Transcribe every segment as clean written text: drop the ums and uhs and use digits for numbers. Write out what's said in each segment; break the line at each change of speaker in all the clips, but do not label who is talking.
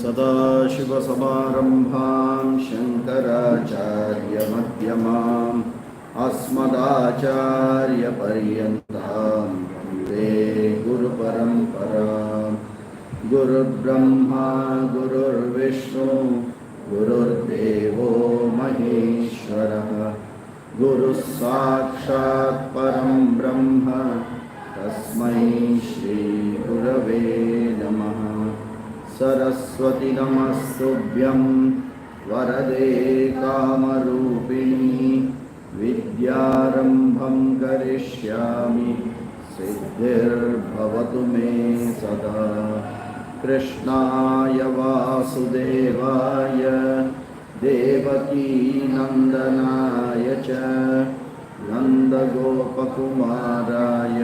सदाशिवसमारम्भां शङ्कराचार्यमध्यमाम् अस्मदाचार्यपर्यन्तां वन्दे गुरुपरम्पराम्। गुरुर्ब्रह्मा गुरुर्विष्णु गुरुर्देवो महेश्वरः गुरुः साक्षात् परं ब्रह्म तस्मै श्रीगुरवे नमः। सरस्वती नमस्तुभ्यं वरदे कामरूपिणी विद्यारम्भं करिष्यामि सिद्धिर्भवतु मे सदा। कृष्णाय वासुदेवाय देवकीनन्दनाय च नन्दगोपकुमाराय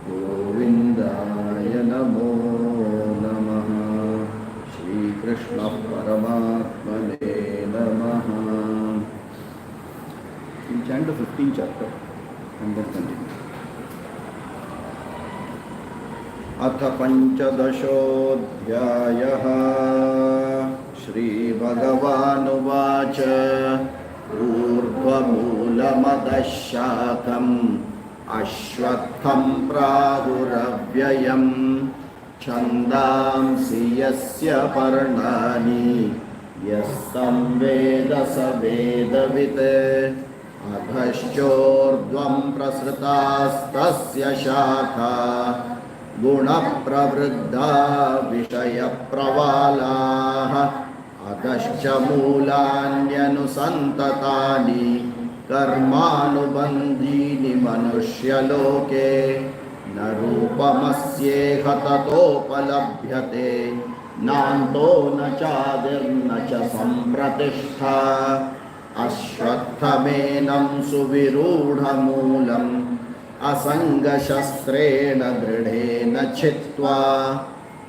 गोविन्दाय नमो नमः। श्रीकृष्ण परमात्मने नमः। Chant the 15th chapter and then continue. अथ पंचदशोऽध्यायः। श्रीभगवानुवाच ऊर्ध्वमूलमदः शाखम् अश्वत्थं प्राहुरव्ययम् छन्दांसि यस्य पर्णानि यस्तं वेद स वेदवित् अधश्चोर्ध्वं प्रसृतास्तस्य शाखा गुणप्रवृद्धा विषयप्रवालाः अधश्च मूलान्यनुसन्ततानि कर्मानुबन्धीनि मनुष्यलोके न रूपमस्येह ततोपलभ्यते नान्तो न चादिर्न च सम्प्रतिष्ठा। अश्वत्थमेनं सुविरूढमूलम् असङ्गशस्त्रेण दृढेन छित्त्वा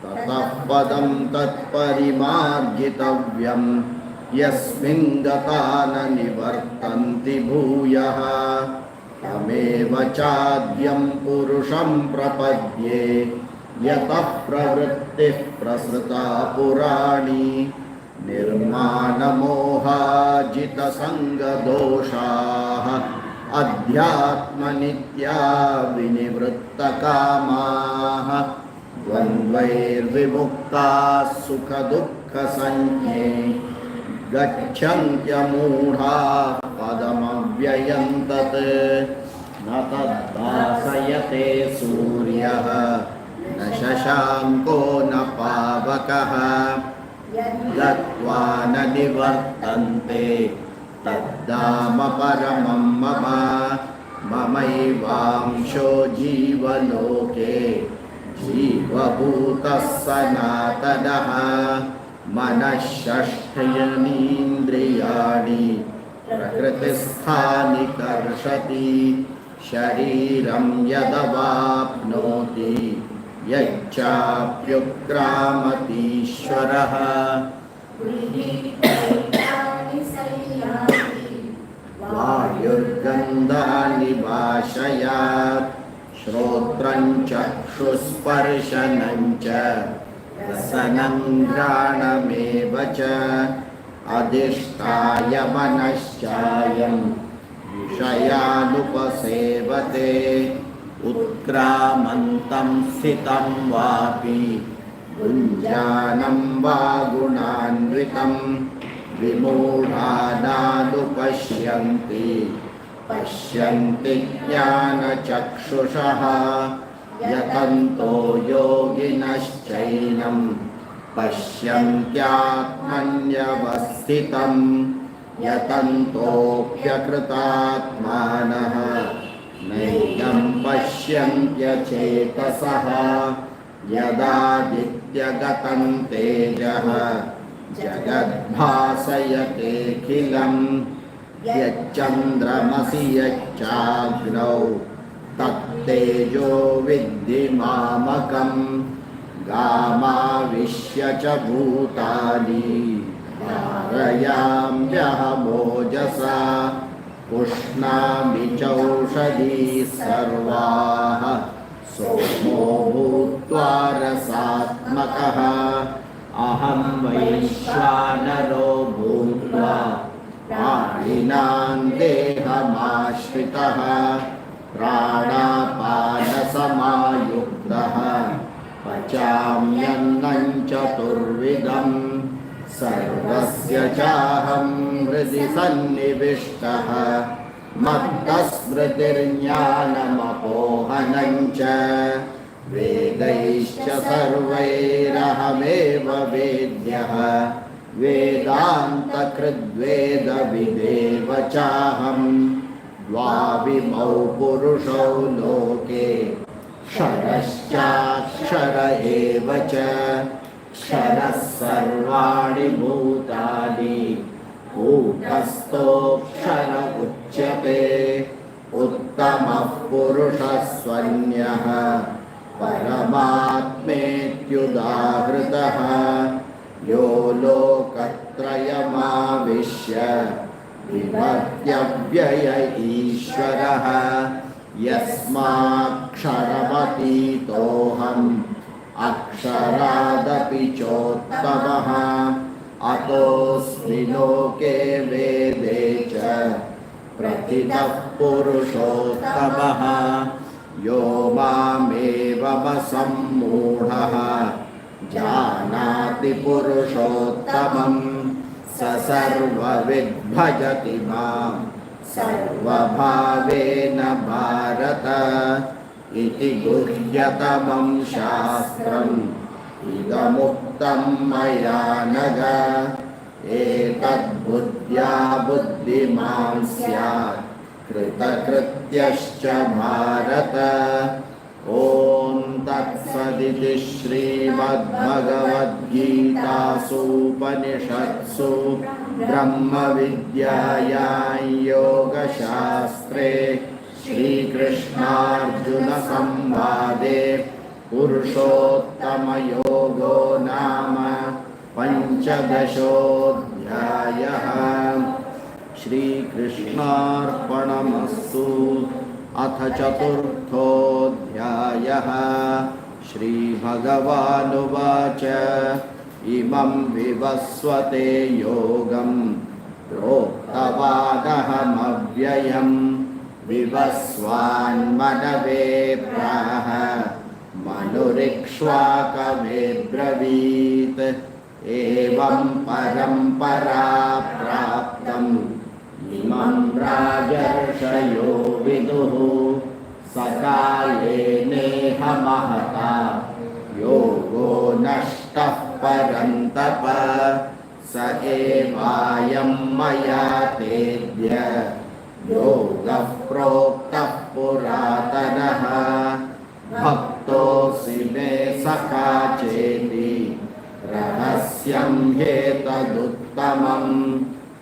ततः पदं तत्परिमार्गितव्यं यस्मिन् गता न निवर्तन्ति भूयः। तमेव चाद्यं पुरुषं प्रपद्ये यतः प्रवृत्तिः प्रसृता पुराणी निर्मानमोहाजितसङ्गदोषाः अध्यात्मनित्या विनिवृत्तकामाः द्वन्द्वैर्विमुक्ताः सुखदुःखसंज्ञे गच्छन्त्यमूढाः पदमव्ययं तत् न तद्भासयते सूर्यः न शशाङ्को न पावकः गत्वा न निवर्तन्ते तद्धाम परमं मम। ममैवांशो जीवलोके जीवभूतः सनातनः मनःषष्ठीन्द्रियाणि प्रकृतिस्थानि कर्षति शरीरं यदवाप्नोति यच्चाप्युत्क्रामतीश्वरः। वायुर्गन्धानि वाशयात् श्रोत्रं चक्षुस्पर्शनं च रसनं घ्राणमेव च अधिष्ठाय मनश्चायं विषयानुपसेवते उत्क्रामन्तं स्थितं वापि भुञ्जानं वा गुणान्वितं विमूढानानुपश्यन्ति पश्यन्ति ज्ञानचक्षुषः यतन्तो योगिनश्चैनं पश्यन्त्यात्मन्यवस्थितं यतन्तोऽप्यकृतात्मानः नैनं पश्यन्त्यचेतसः यदादित्यगतं तेजः जगद्भासयतेऽखिलं यच्चन्द्रमसि यच्चाग्नौ तत्तेजो विद्धि मामकं गामाविश्य च भूतानि धारयाम्यहमोजसा पुष्णामि चौषधीः सर्वाः सोमो भूत्वा रसात्मकः
अहं वैश्वानरो भूत्वा प्राणिनां देहमाश्रितः प्राणापानसमायुक्तः पचाम्यन्नं चतुर्विधं सर्वस्य चाहं हृदि सन्निविष्टः मत्तस्मृतिर्ज्ञानमपोहनं च वेदैश्च सर्वैरहमेव वेद्यः वेदान्तकृद्वेदविदेव चाहं द्वाविमौ पुरुषौ लोके क्षरश्चाक्षर एव च क्षरः सर्वाणि भूतानि कूटस्थोऽक्षर उच्यते उत्तमः पुरुषः स्वन्यः परमात्मेत्युदाहृतः यो लोकत्रयमाविश्य बिभर्त्यव्यय ईश्वरः यस्माक्षरमतीतोऽहम् अक्षरादपि चोत्तमः अतोऽस्मि लोके वेदे च प्रतितः पुरुषोत्तमः यो मामेवमसम्मूढः जानाति पुरुषोत्तमं स सर्वविद् भजति मां सर्वभावेन भारत इति गुह्यतमं शास्त्रम् इदमुक्तं मया नघ एतद्बुद्ध्या बुद्धिमान् स्यात् कृतकृत्यश्च भारत ॐ तत्सदिति श्रीमद्भगवद्गीतासूपनिषत्सु ब्रह्मविद्यायां योगशास्त्रे श्रीकृष्णार्जुनसंवादे पुरुषोत्तमयोगो नाम पञ्चदशोऽध्यायः। श्रीकृष्णार्पणमस्तु। अथ चतुर्थोऽध्यायः। श्रीभगवानुवाच इमं विवस्वते योगं प्रोक्तवानहमव्ययम् विवस्वान्मनवे प्राह मनुरिक्ष्वाकवे ब्रवीत् एवं परम्परा प्राप्तम् इमं राजर्षयो विदुः सकाले नेह महता योगो नष्टः परन्तप स एवायं मया तेद्य योगः प्रोक्तः पुरातनः भक्तोऽसि मे सखा चेति रहस्यं ह्येतदुत्तमम्।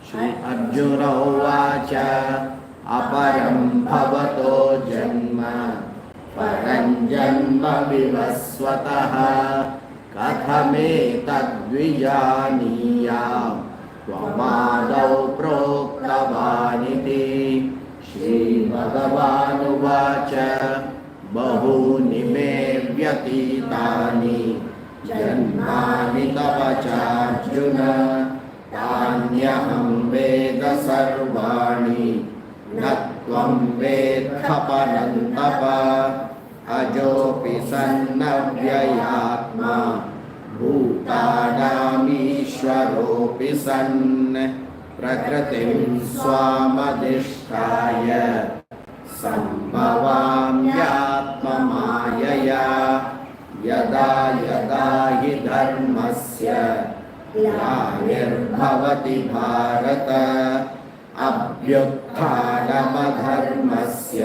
श्री अर्जुन उवाच अपरं भवतो जन्म परं जन्म विवस्वतः कथमेतद्विजानीयाम् त्वमादौ प्रोक्तवानिति। श्रीभगवानुवाच बहूनि मे व्यतीतानि जन्मानि तव चार्जुन तान्यहं वेद सर्वाणि न त्वं वेत्थ परन्तप अजोऽपि सन्नव्ययात्मा भूतानामीश्वरोऽपि सन् प्रकृतिं स्वामधिष्ठाय सम्भवाम्यात्ममायया यदा यदा हि धर्मस्य ग्लानिर्भवति भारत अभ्युत्थानमधर्मस्य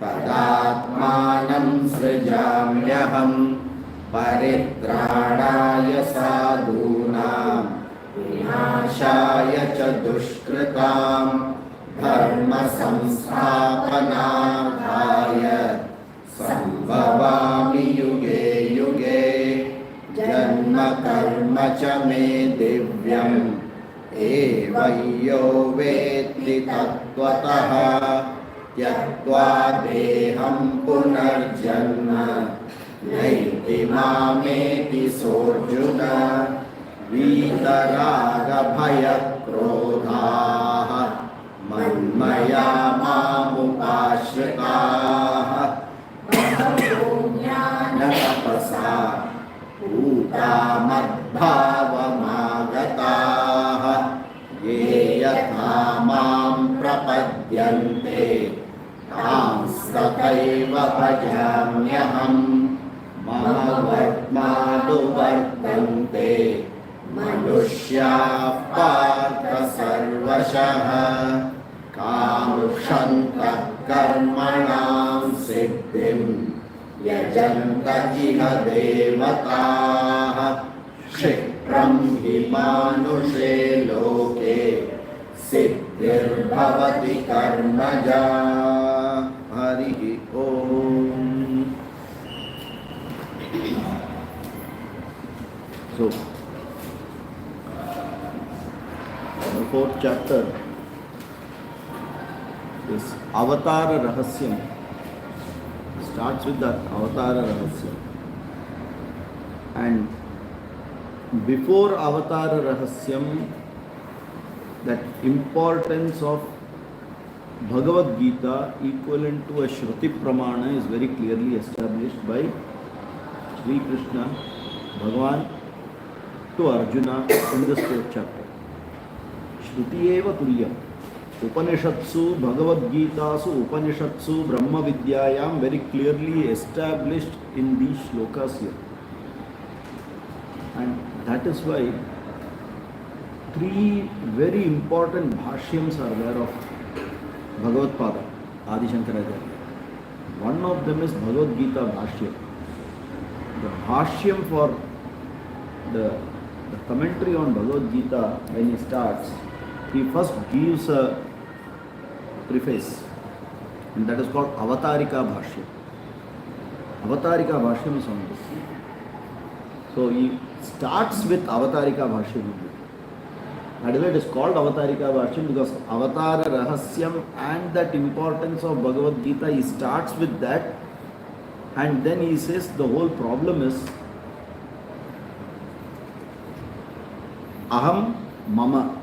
तदात्मानं सृजाम्यहम् परित्राणाय साधूनां विनाशाय च दुष्कृतां धर्म संस्थापनार्थाय संभवामि युगे युगे जन्म कर्म च मे दिव्यम् एवं यो वेत्ति तत्त्वतः त्यक्त्वा देहं पुनर्जन्म नैति मामेति सोऽर्जुन वीतरागभयक्रोधाः मन्मया मामुपाश्रिताः ज्ञानतपसा भूता मद्भावमागताः ये यथा मां प्रपद्यन्ते तांस्तथैव भजाम्यहम् मम वर्त्मानुवर्तन्ते मनुष्याः पार्थ सर्वशः काङ्क्षन्तः कर्मणां सिद्धिं यजन्त इह देवताः क्षिप्रं हि मानुषे लोके सिद्धिर्भवति कर्मजा। हरिः ओम्।
So, the fourth chapter is Avatara Rahasyam. Starts with that Avatara Rahasyam. And before Avatara Rahasyam, that importance of Bhagavad Gita equivalent to a Shruti Pramana is very clearly established by Sri Krishna, Bhagavan, to Arjuna in this fourth chapter. Shruti eva turyam. Upanishatsu, Bhagavad Gitasu, Upanishatsu, Brahma Vidyayam very clearly established in these shlokas here. And that is why three very important bhashyams are there of Bhagavad Pada, Adi Shankaracharya. One of them is Bhagavad Gita Bhashyam. The Bhashyam for the commentary on Bhagavad Gita, when he starts, he first gives a preface, and that is called Avatarika Bhashyam. Avatarika Bhashyam is on this. So he starts with Avatarika Bhashyam. That is why it is called Avatarika Bhashyam, because Avatara Rahasyam and that importance of Bhagavad Gita, he starts with that, and then he says the whole problem is Aham Mama.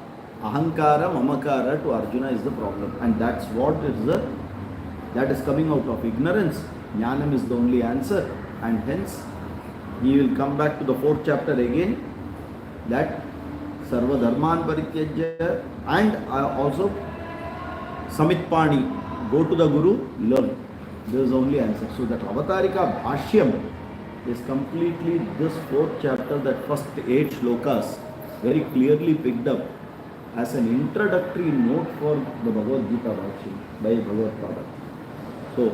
Ahankara, Mamakara to Arjuna is the problem, and that's what that is coming out of ignorance. Jnanam is the only answer, and hence he will come back to the fourth chapter again, that Sarva Dharman Parityajya, and also Samitpani, go to the Guru, learn. This is the only answer. So that Avatarika Bhashyam is completely this fourth chapter, that first 8 shlokas, very clearly picked up as an introductory note for the Bhagavad Gita Bhashyam by Bhagavad Pada. So,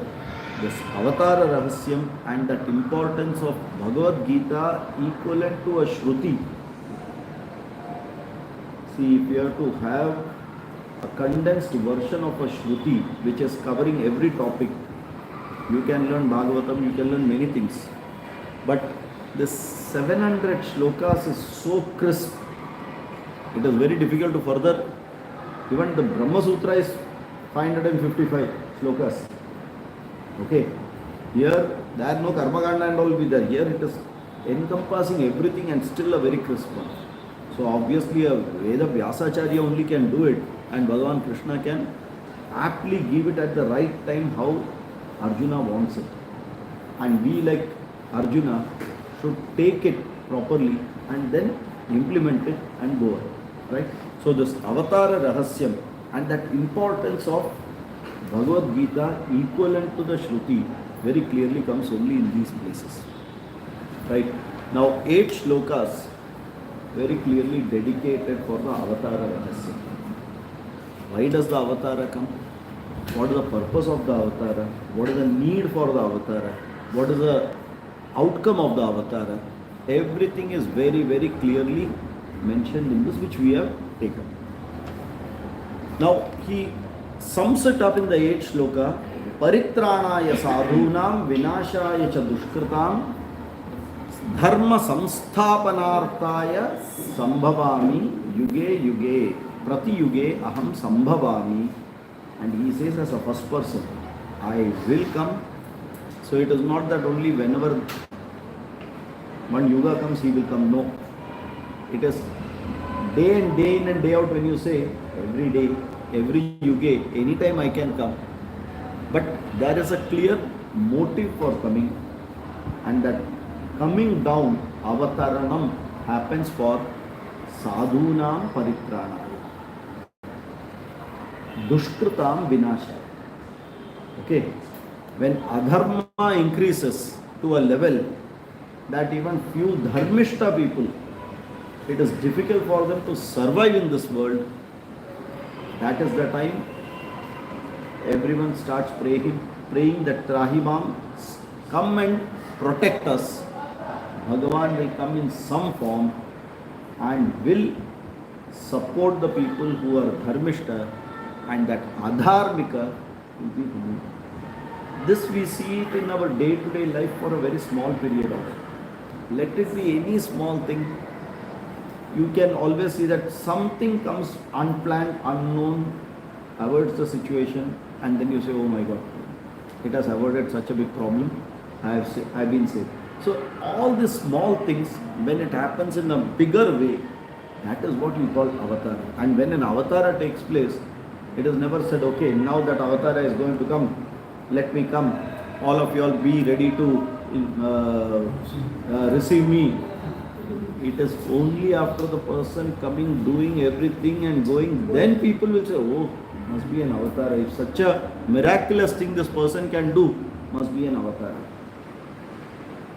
this Avatara Rahasyam and that importance of Bhagavad Gita equivalent to a Shruti. See, if you have to have a condensed version of a Shruti which is covering every topic, you can learn Bhagavatam, you can learn many things. But this 700 shlokas is so crisp. It is very difficult to further. Even the Brahma Sutra is 555 shlokas. Okay. Here, there are no Karma Kanda and all will be there. Here it is encompassing everything and still a very crisp one. So obviously a Veda Vyasacharya only can do it, and Bhagavan Krishna can aptly give it at the right time how Arjuna wants it. And we, like Arjuna, should take it properly and then implement it and go on. Right? So this Avatara Rahasyam and that importance of Bhagavad Gita equivalent to the Shruti very clearly comes only in these places. Right? Now 8 shlokas very clearly dedicated for the Avatara Rahasyam. Why does the Avatara come? What is the purpose of the Avatara? What is the need for the Avatara? What is the outcome of the Avatara? Everything is very, very clearly mentioned in this, which we have taken. Now he sums it up in the 8th shloka. Paritranaya sadhunam vinashaya cha dushkritam dharma samsthapanarthaya sambhavami yuge yuge prati yuge aham sambhavami. And he says as a first person, I will come. So it is not that only whenever One yuga comes, he will come. No. It is day in and day out when you say, every day, every yuga, anytime I can come. But there is a clear motive for coming, and that coming down, avataranam, happens for sadhunam paritranaya, dushkritam vinashaya. Okay, when adharma increases to a level that even few dharmishta people, it is difficult for them to survive in this world, that is the time everyone starts praying that Trahimam, come and protect us. Bhagavan will come in some form and will support the people who are dharmishta, and that adharmika will be removed. This we see it in our day-to-day life for a very small period of time. Let it be any small thing. You can always see that something comes unplanned, unknown, averts the situation, and then you say, oh my God, it has avoided such a big problem. I've been saved. So all these small things, when it happens in a bigger way, that is what we call avatar. And when an avatar takes place, it is never said, okay, now that avatar is going to come, let me come. All of you all be ready to receive me. It is only after the person coming, doing everything and going, then people will say, oh, must be an avatar. If such a miraculous thing this person can do, must be an avatar.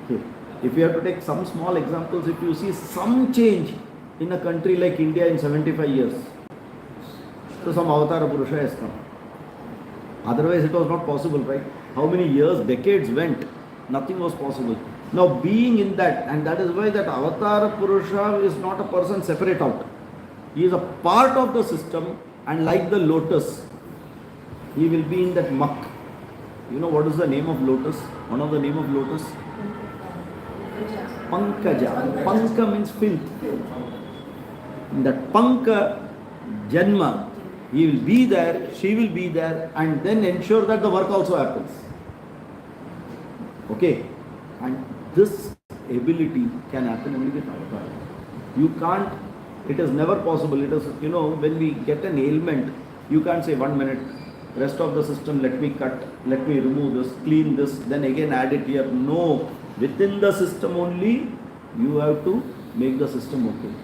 Okay. If you have to take some small examples, if you see some change in a country like India in 75 years, so some avatar Purusha has come. Otherwise it was not possible, right? How many years, decades went, nothing was possible. Now being in that, and that is why that avatar Purusha is not a person separate out. He is a part of the system, and like the lotus, he will be in that muck. You know what is the name of lotus? One of the name of lotus? Pankaja. Panka means filth. In that Panka Janma, he will be there, she will be there, and then ensure that the work also happens. Okay? And this ability can happen only with avatar. You can't, it is never possible. It is, when we get an ailment, you can't say 1 minute, rest of the system, let me cut, let me remove this, clean this, then again add it here. No, within the system only, you have to make the system okay.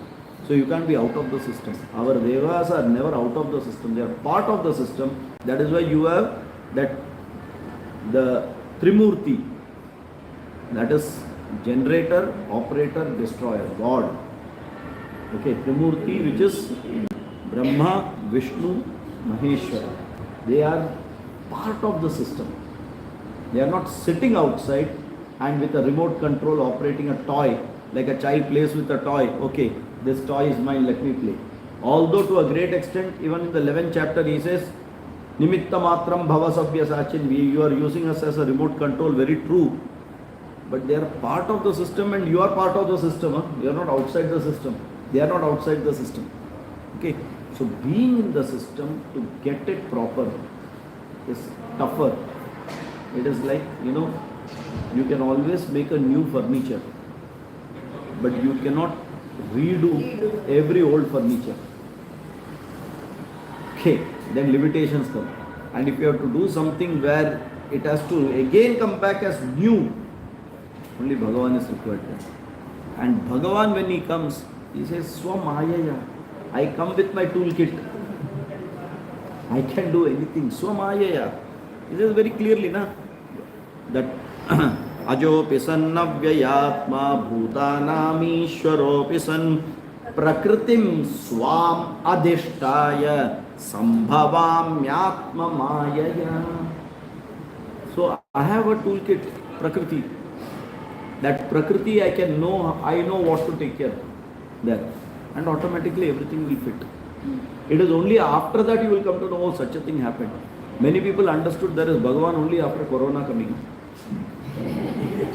So you can't be out of the system. Our devas are never out of the system. They are part of the system. That is why you have that, the Trimurti, that is generator, operator, destroyer, God. Okay, Trimurti, which is Brahma, Vishnu, Maheshwara. They are part of the system. They are not sitting outside and with a remote control operating a toy, like a child plays with a toy. Okay, this toy is mine, let me play. Although to a great extent, even in the 11th chapter, he says, Nimitta matram bhava sabhya sachin. You are using us as a remote control, very true. But they are part of the system, and you are part of the system. Huh? You are not outside the system. They are not outside the system. Okay. So being in the system to get it proper is tougher. It is like, you can always make a new furniture, but you cannot redo every old furniture. Okay. Then limitations come. And if you have to do something where it has to again come back as new, only Bhagavan is required there. And Bhagavan, when he comes, he says, Swamayaya. I come with my toolkit. I can do anything. Swamayaya. He says very clearly, that Ajopi sannavyayatma bhutanam ishwaropi san prakritim swam adhishtaya sambhavamyatma mayaya. So I have a toolkit, Prakriti. That Prakriti I know what to take care of there. And automatically everything will fit. It is only after that you will come to know, oh, such a thing happened. Many people understood there is Bhagavan only after Corona coming.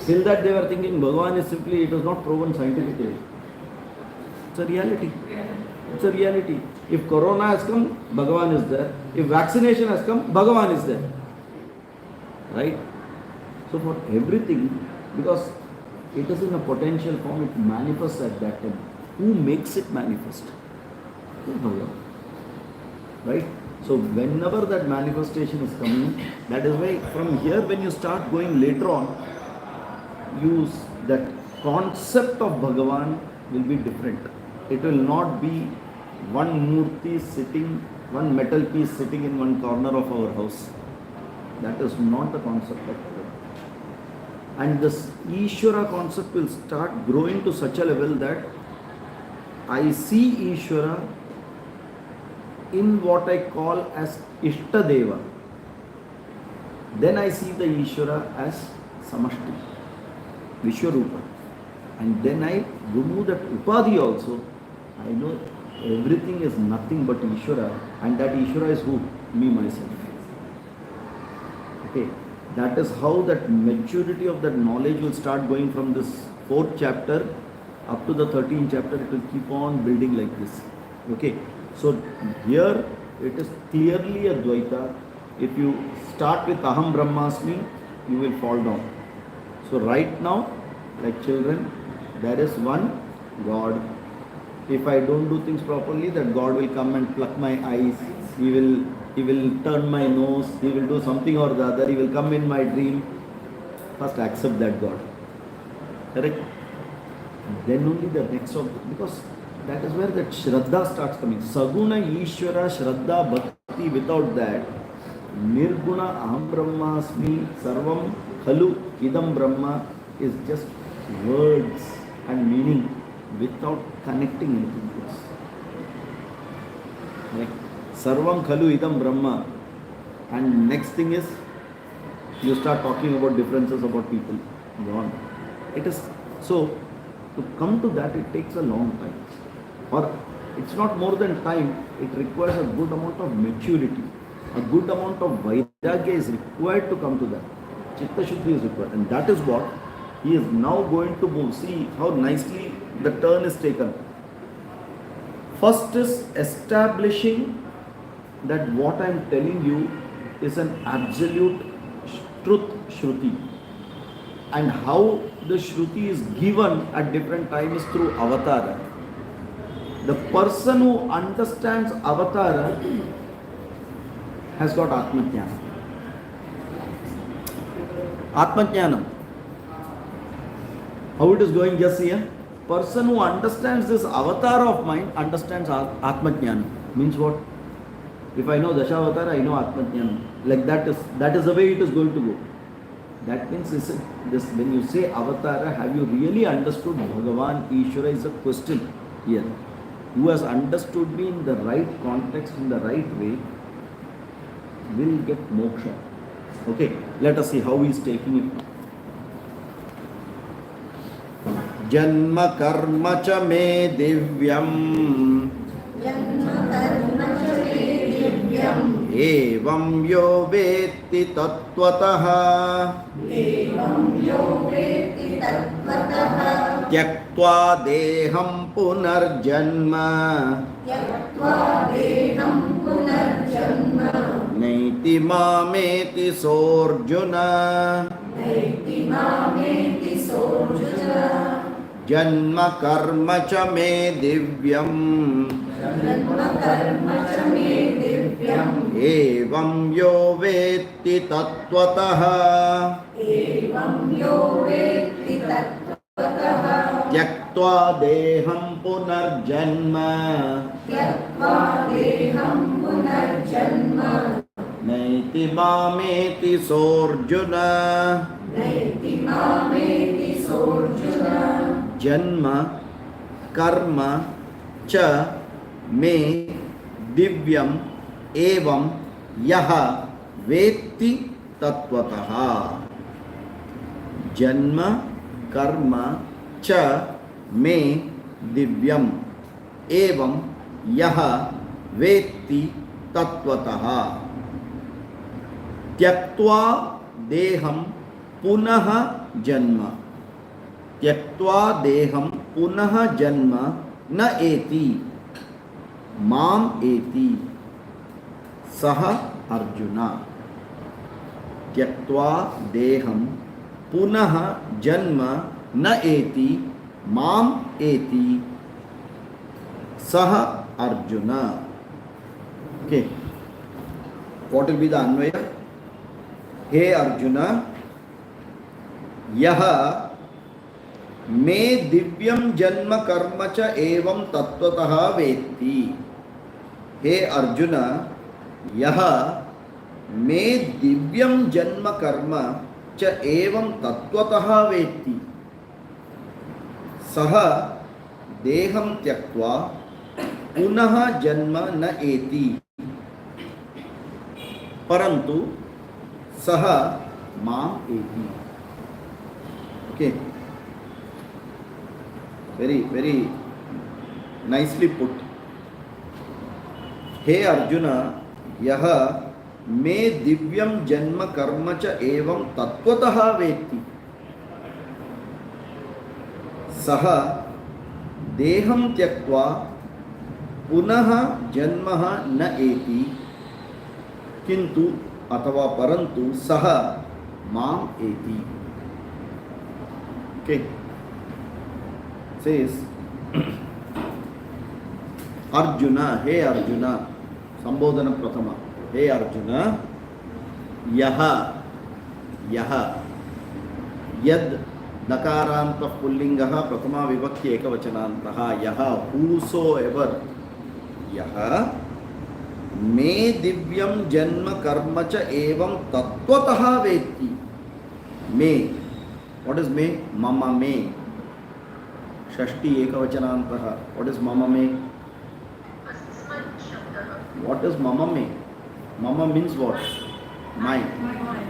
Till that they were thinking Bhagavan is simply, it was not proven scientifically. It's a reality. It's a reality. If Corona has come, Bhagavan is there. If vaccination has come, Bhagavan is there. Right? So for everything, because it is in a potential form, it manifests at that time. Who makes it manifest? Bhagavan. Right? So whenever that manifestation is coming, that is why from here when you start going later on, that concept of Bhagavan will be different. It will not be one murti sitting, one metal piece sitting in one corner of our house. That is not the concept of Bhagavan. And this Ishvara concept will start growing to such a level that I see Ishvara in what I call as Ishtadeva. Then I see the Ishvara as Samashti, Vishwarupa. And then I remove that Upadhi also. I know everything is nothing but Ishvara, and that Ishvara is who? Me, myself. Okay. That is how that maturity of that knowledge will start going from this 4th chapter up to the 13th chapter. It will keep on building like this. Okay. So here it is clearly a Dvaita. If you start with Aham Brahmasmi, you will fall down. So right now, like children, there is one God. If I don't do things properly, that God will come and pluck my eyes. He will turn my nose. He will do something or the other. He will come in my dream. First accept that God. Correct? Then only the next of, because that is where that Shraddha starts coming. Saguna Ishvara Shraddha Bhakti. Without that, Nirguna Aham Brahmasmi Sarvam Khalu Idam Brahma is just words and meaning without connecting anything else. Like Sarvam Khalu Idam Brahma, and next thing is you start talking about differences about people. Go on. It is so, to come to that it takes a long time, or it's not more than time. It requires a good amount of maturity, a good amount of vairagya is required to come to that. Chitta Shuddhi is required, and that is what he is now going to move. See how nicely the turn is taken. First is establishing that what I am telling you is an absolute truth Shruti, and how the Shruti is given at different times through Avatara. The person who understands Avatara has got Atmajnana. Atmajnana. How it is going just here? Person who understands this avatar of mine understands Atmajnana. Means what? If I know Dashavatara, I know Atmajnana. Like that is the way it is going to go. That means this when you say Avatara, have you really understood Bhagavan Ishvara is a question here. Who has understood me in the right context, in the right way, will get moksha. Okay, let us see how he is taking it. Janma karma cha me divyam evam yo vetti tattvataha tyaktva deham punarjanma naiti mameti sorjuna janma karma cha me divyam evam yo vetti tattvataha tyaktva deham punarjanma naiti mameti sorjuna janma karma cha me divyam evam yaha vetti tattvataha janma karma cha me divyam evam yaha vetti tattvataha tyaktva deham punaha janma tyaktva deham punaha janma na eti mam eti saha arjuna tyaktva deham punaha janma na eti, mam eti, saha Arjuna. Okay. What will be the Anvaya? Hey Arjuna, yaha me divyam janma karma cha evam tattvataha vetti. Hey Arjuna, yaha me divyam janma karma cha evam tattvataha vetti. Saha deham tyaktva पुनः जन्म न एति परंतु सह माम एति. Okay, very nicely put. हे अर्जुन, यह मे दिव्यम जन्म कर्म च एवं तत्वतः वेत्ति. सह देहं त्यक्त्वा पुनः जन्म न एति किंतु अथवा परंतु सह माम एति. Okay, says Arjuna, हे Arjuna, संबोधन प्रथम. हे Arjuna, यह यद दकारांत पुल्लिंगः प्रथमा विभक्ति एकवचनान्तः. यह whosoever, यह मे दिव्यम जन्म कर्म च एवं तत्वतः वेत्ति. मे, what is मे? मम मे. षष्ठी एकवचनान्तः. What is मम मे? What is mama me? Mama means what? Mine.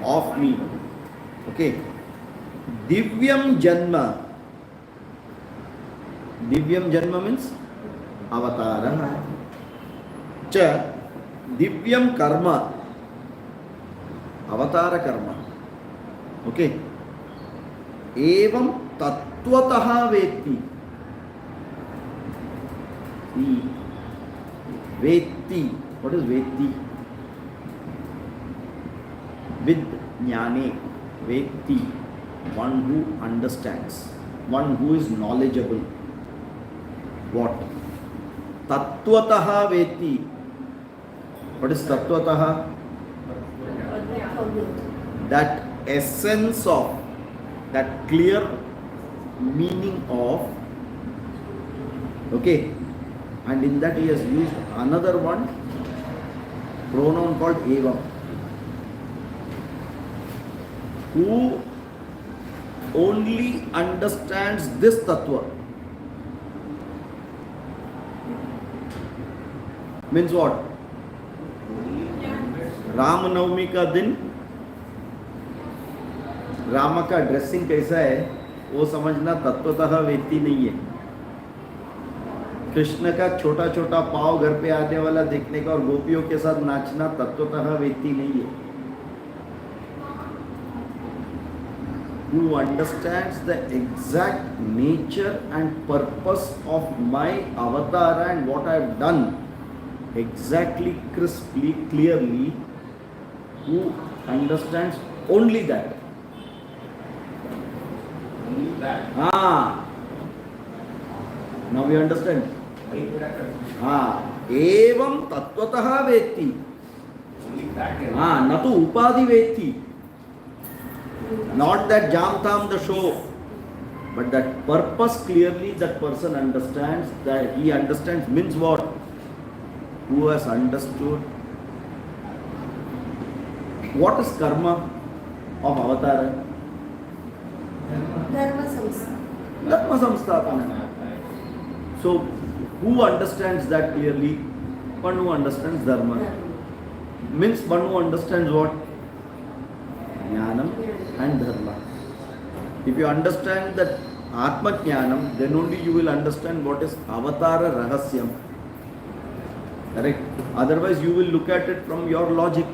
Of me. Okay. Divyam Janma. Divyam Janma means Avatara. Cha Divyam Karma. Avatara Karma. Okay. Evam Tattvataha Vetti. Vetti. What is Vetti? With Jnane. Vetti. One who understands. One who is knowledgeable. What? Tattvataha Vetti. What is Tattvataha? That essence of, that clear meaning of. Okay. And in that he has used another one, pronoun called evam. Who only understands this tattva. Means what? Ram Navami का दिन राम का dressing कैसा है वो समझना तत्वतः वेत्ती नहीं है. कृष्ण का छोटा छोटा पाव घर पे आने वाला देखने का और गोपियों के साथ नाचना तत्वतः वेत्ती नहीं है. Who understands the exact nature and purpose of my avatar and what I have done exactly, crisply, clearly, who understands only that.
Only that.
Now we understand. एवं तत्वतः वेत्ति. न तो उपाधि वेत्ति. Not that jam tham the show, but that purpose clearly that person understands. That he understands means what? Who has understood what is karma of avatar? Dharma samstapana. So who understands that clearly? One who understands dharma. Means one who understands what? Jnanam and dharma. If you understand that Atma Jnanam, then only you will understand what is Avatara Rahasyam. Correct? Otherwise you will look at it from your logic.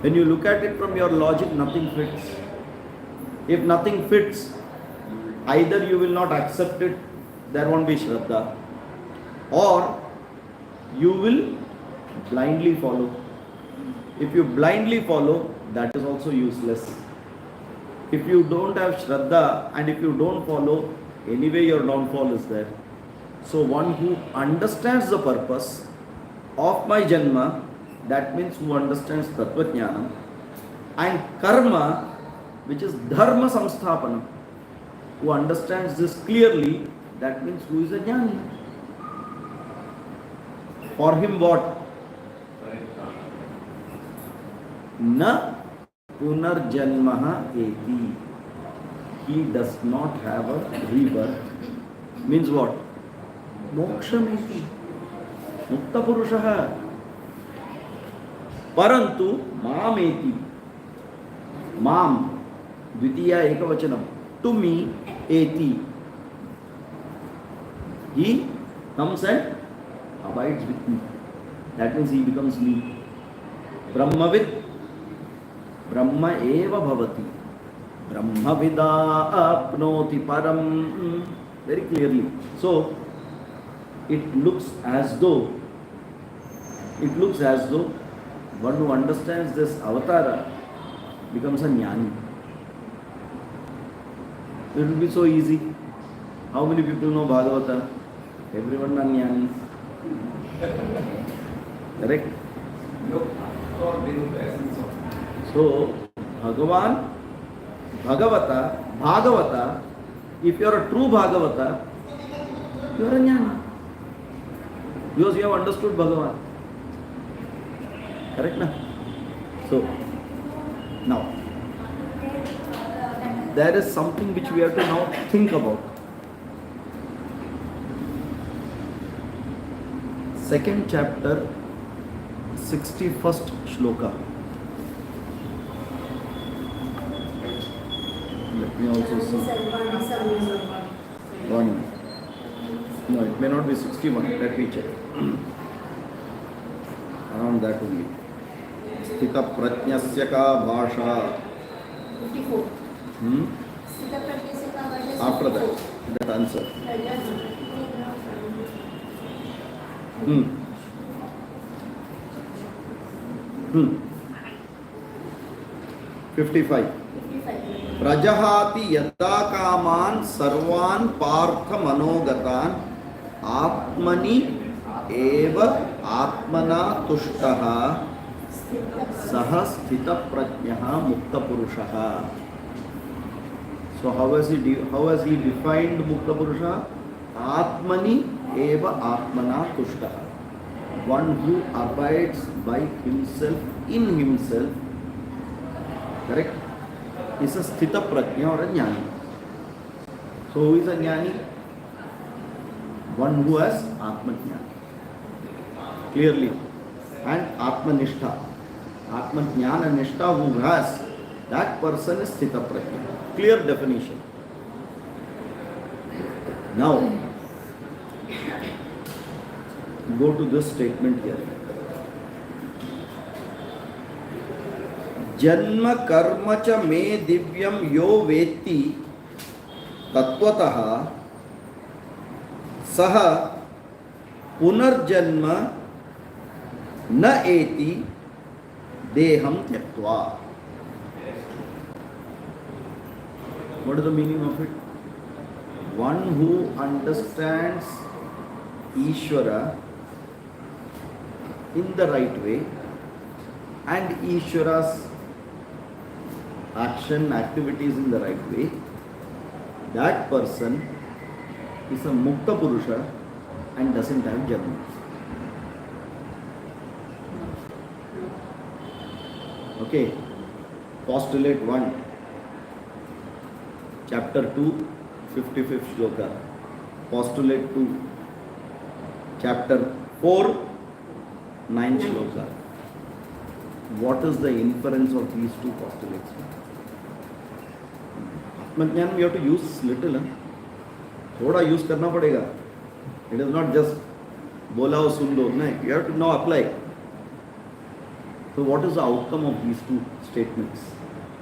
When you look at it from your logic, nothing fits. If nothing fits, either you will not accept it, there won't be Shraddha, or you will blindly follow. If you blindly follow, that is also useless. If you don't have Shraddha and if you don't follow, anyway your downfall is there. So one who understands the purpose of my Janma, that means who understands Tattva Jnana, and Karma, which is Dharma Samsthapanam, who understands this clearly, that means who is a Jnani. For him what? Na punarjanmaha eti. He does not have a rebirth. Means what? Mokshameti. Mukta Purushaha. Parantu mameti. Mam. Dvitiya ekavachanam. To me, eti. He comes and abides with me. That means he becomes me. Brahmavid. Brahma eva bhavati. Brahmavida apnoti param. Very clearly. So, it looks as though one who understands this avatara becomes a jnani. It will be so easy. How many people know Bhagavata? Everyone are jnanis. Correct? So, Bhagavata, if you are a true Bhagavata, you are a jnana. Because you have understood Bhagavan. Correct na? So, now, there is something which we have to now think about. Second chapter, 61st shloka. Let me also see. One. No, it may not be 61. Let me check. Around that only. Sthita prajnasya ka bhasha.
54.
After that answer. 55. Prajahati yada kaman sarvan partha manogatan atmani eva atmana tushtaha saha sthita prajnaha mukta purushaha. So how has he defined mukta purusha? Atmani eva atmana tushtaha. One who abides by himself, in himself, correct, is a sthita prajna or a jnani. So who is a jnani? One who has atma jnana clearly, and atma nishtha. Atma jnana nishtha who has, that person is sthita prajna. Clear definition. Now, go to this statement here. Janma karma cha me divyam yo veti tattvataha saha punarjanma na eti deham tyaktva. What is the meaning of it? One who understands Ishvara in the right way and Ishvara's activities in the right way, that person is a Mukta Purusha and doesn't have Janma. Okay, postulate 1, chapter 2, 55th shloka. Postulate 2, chapter 4, 9th shloka. What is the inference of these two postulates? Atmajnana we have to use little. Thoda use karna padega. It is not just bola ho sun do. No, you have to now apply. So what is the outcome of these two statements?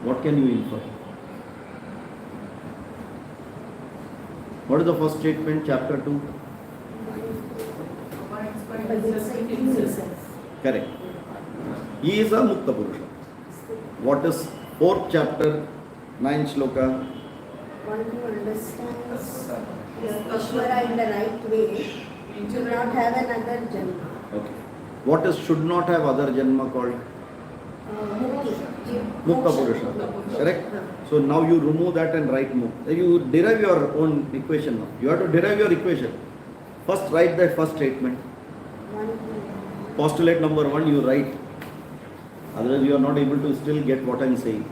What can you infer? What is the first statement, chapter 2? Correct. He is a Mukta Purusha. What is 4th chapter, Ninth Shloka.
One who understands Ishvara in the right way should not have another janma.
Okay. What is should not have other janma called?
Mukti.
Mukta Purusha. Correct? So now you remove that and write Mukta. You derive your own equation now. You have to derive your equation. First write that first statement. Postulate number 1 you write. Otherwise you are not able to still get what I am saying.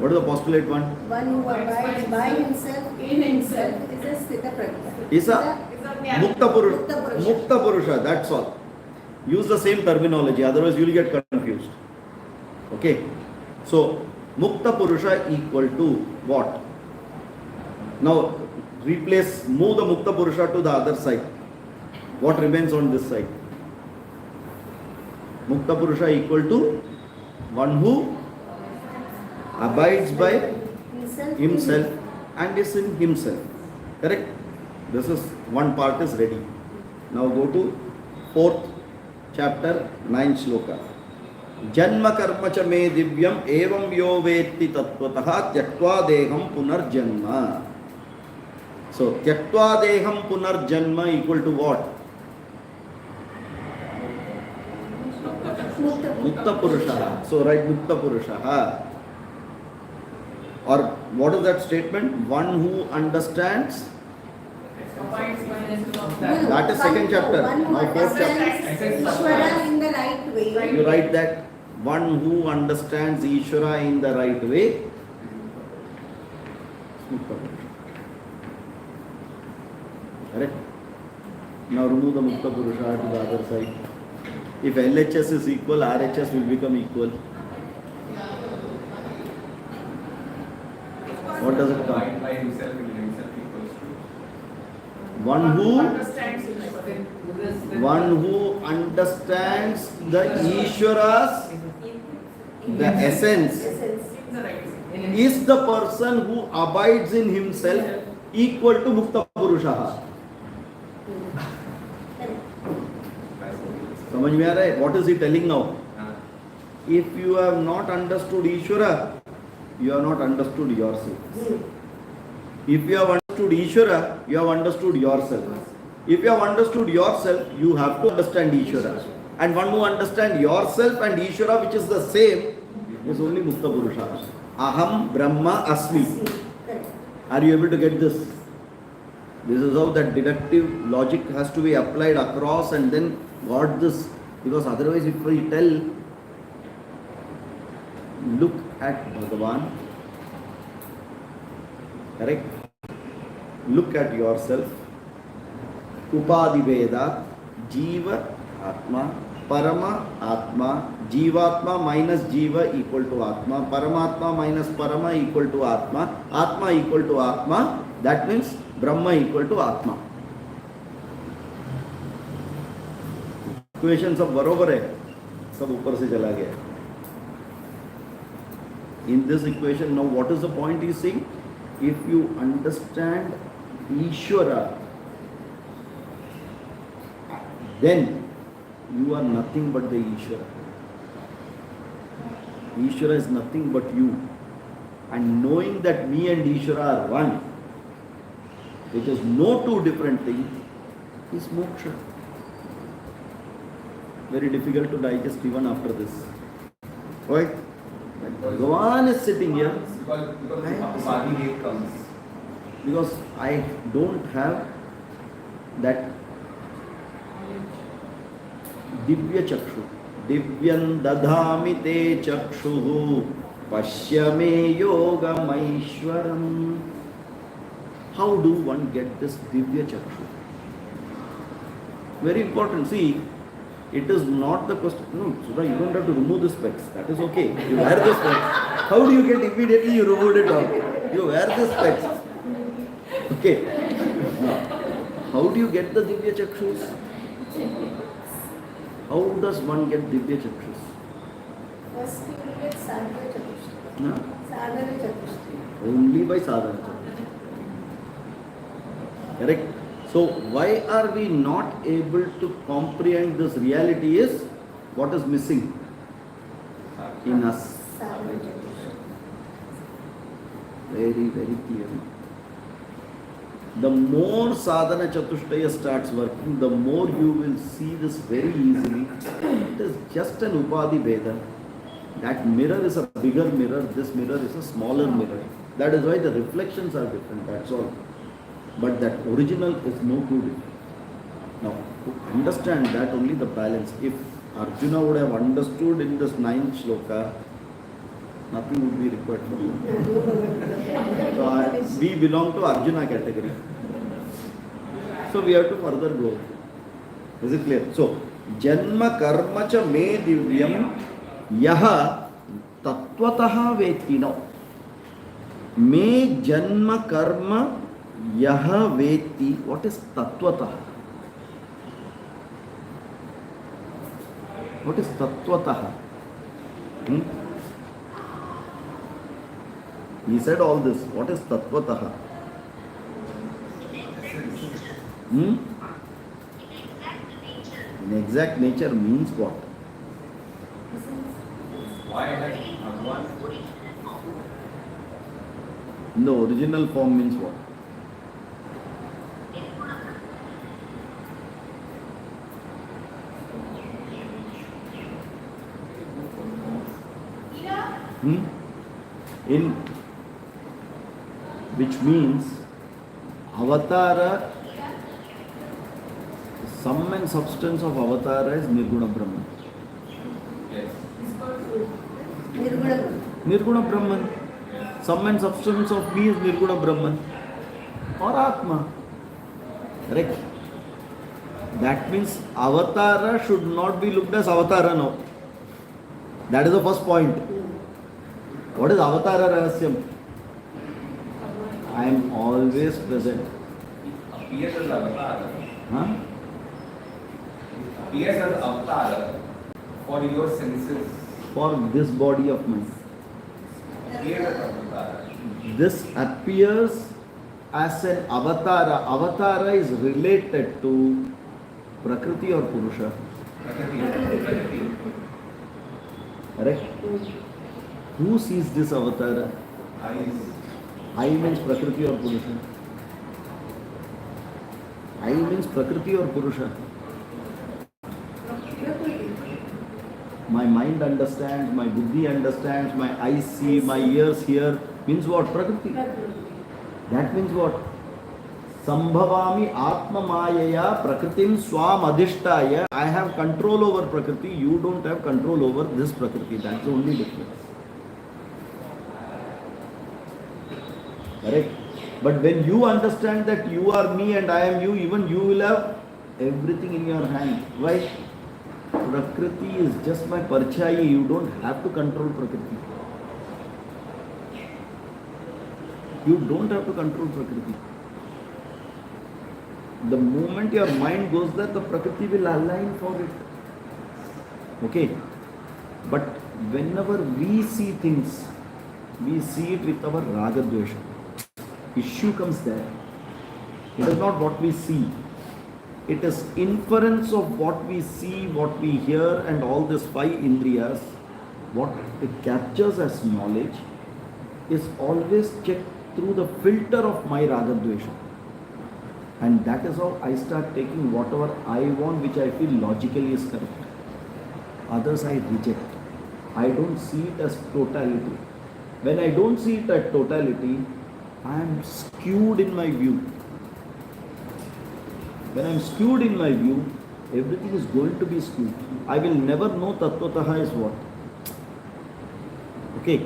What is the postulate 1?
One who abides by himself, in himself, is a Sthita Prajna.
Is a Mukta Purusha. Mukta Purusha, that's all. Use the same terminology, otherwise you will get confused. Okay. So, Mukta Purusha equal to what? Now, move the Mukta Purusha to the other side. What remains on this side? Mukta Purusha equal to one who abides by himself and is in himself. Correct? This is one part is ready. Now go to 4th chapter 9th shloka. Janma karma cha me divyam evam yo vetti tattvataha tyaktva deham punarjanma. So tyaktva deham punarjanma equal to what? Mukta Purusha. So write Mukta Purusha. Or what is that statement? One who understands. That is second chapter. Now fourth chapter.
Ishvara in the right way.
You write that. One who understands Ishvara in the right way. Correct? Now remove the Mukta Purusha to the other side. If LHS is equal, RHS will become equal. What does it come? One who understands the Ishvara's, the essence, is the person who abides in himself equal to Mukta Purusha. समझ में आ रहा है? What is he telling now? If you have not understood Ishvara, you have not understood yourself. If you have understood Ishvara, you have understood yourself. If you have understood yourself, you have to understand Ishvara. And one who understands yourself and Ishvara, which is the same, is only Mukta Purusha. Aham Brahma Asmi. Are you able to get this? This is how that deductive logic has to be applied across and then got this. Because otherwise if we tell, look at Bhagavan, correct? Look at yourself. Upadi Veda, Jiva, Atma, Parama, Atma, Jivatma minus Jiva equal to Atma, Paramatma minus Parama equal to Atma, Atma equal to Atma, that means Brahma equal to Atma. Equation सब बरोबर है, सब ऊपर से चला गया. In this equation, now what is the point he is saying? If you understand Ishvara, then you are nothing but the Ishvara. Ishvara is nothing but you. And knowing that me and Ishvara are one, which is no two different things, is moksha. Very difficult to digest even after this. Right? Bhagavan is sitting here. Because I don't have that Divya Chakshu. Divyan dadhami te chakshuhu pashyame yogam aishwaram. How do one get this Divya Chakshu? Very important. See, it is not the question. No, Sudha, you don't have to remove the specs. That is okay. You wear the specs. How do you get immediately you removed it off? You wear the specs. Okay. Now, how do you get the Divya Chakshus? How does one get Divya Chakshus?
First you will get Sadhana Chakshu.
No?
Sadhana Chakshu.
Only by sadhana Chakshu. Correct? So why are we not able to comprehend this reality is what is missing in us. very, very clearly. The more sadhana chatushtaya starts working, the more you will see this very easily. It is just an upadhi veda. That mirror is a bigger mirror, this mirror is a smaller mirror. That is why the reflections are different, that's all. But that original is no two different. Now, to understand that only the balance. If Arjuna would have understood in this 9th shloka, nothing would be required for him. So we belong to Arjuna category. So we have to further go. Is it clear? So, Janma karma cha me divyam yaha tattvataha veti. Now, me janma karma yaha veti. What is tattvataha? What is tattvataha? He said all this. What is tattvataha? In exact nature means what? In the original form means what? In which means avatara, sum and substance of avatara is Nirguna Brahman.
Yes.
Nirguna Brahman. Sum and substance of me is Nirguna Brahman or Atma. Correct? That means avatara should not be looked as avatara now. That is the first point. What is avatara rahasyam? I am always present.
Appears as avatar.
Huh?
Appears as avatar for your senses.
For this body of mine.
Appears as avatar.
This appears as an avatara. Avatara is related to Prakriti or Purusha.
Prakriti.
Correct? Who sees this avatara?
Eyes.
I means Prakriti or Purusha? I means Prakriti or Purusha? My mind understands, my buddhi understands, my eyes see, my ears hear. Means what? Prakriti. That means what? Sambhavami Atma Mayaya Prakritim Swam Adhishtaya. I have control over Prakriti, you don't have control over this Prakriti. That's the only difference. Correct? But when you understand that you are me and I am you, even you will have everything in your hand. Why? Prakriti is just my parchayi. You don't have to control Prakriti. You don't have to control Prakriti. The moment your mind goes there, the Prakriti will align for it. Okay? But whenever we see things, we see it with our raga dvesha. Issue comes there. It is not what we see. It is inference of what we see, what we hear, and all these 5 indriyas. What it captures as knowledge is always checked through the filter of my raga dvesha. And that is how I start taking whatever I want, which I feel logically is correct. Others I reject. I don't see it as totality. When I don't see it as totality, I am skewed in my view. When I am skewed in my view, everything is going to be skewed. I will never know tattvataha is what. Okay,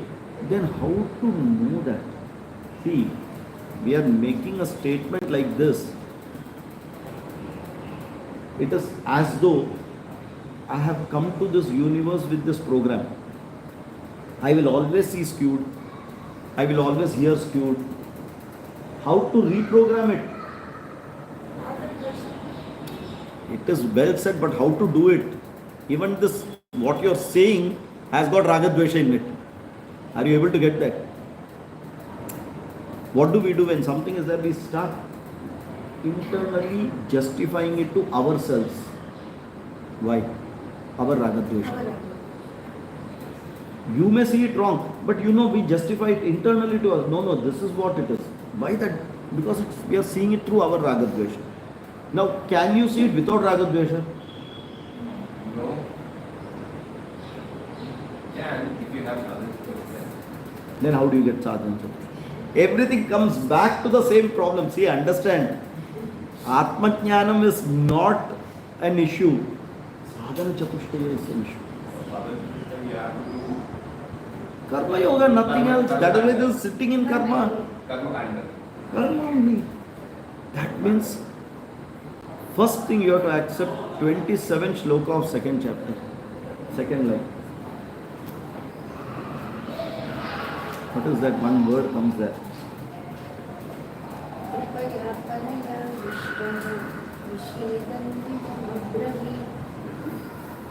then how to know that? See, we are making a statement like this. It is as though I have come to this universe with this program. I will always see skewed. I will always hear skewed. How to reprogram it? It is well said, but how to do it? Even this, what you are saying has got raga dvesha in it. Are you able to get that? What do we do when something is there? We start internally justifying it to ourselves. Why? Our raga dvesha. You may see it wrong, but we justify it internally to us. No, this is what it is. Why that? Because we are seeing it through our Raga Dvesha. Now, can you see it without Raga Dvesha?
No. Can if you have knowledge.
Then how do you get sadhana? Everything comes back to the same problem. See, understand. Atma Jnanam is not an issue. Sadhana Chatushtoya is an issue.
You have to do
Karma yoga, nothing else. That is why they are sitting in karma.
karma kanda.
Karma only. That means, first thing you have to accept 27 shloka of second chapter. Second line. What is that one word comes there?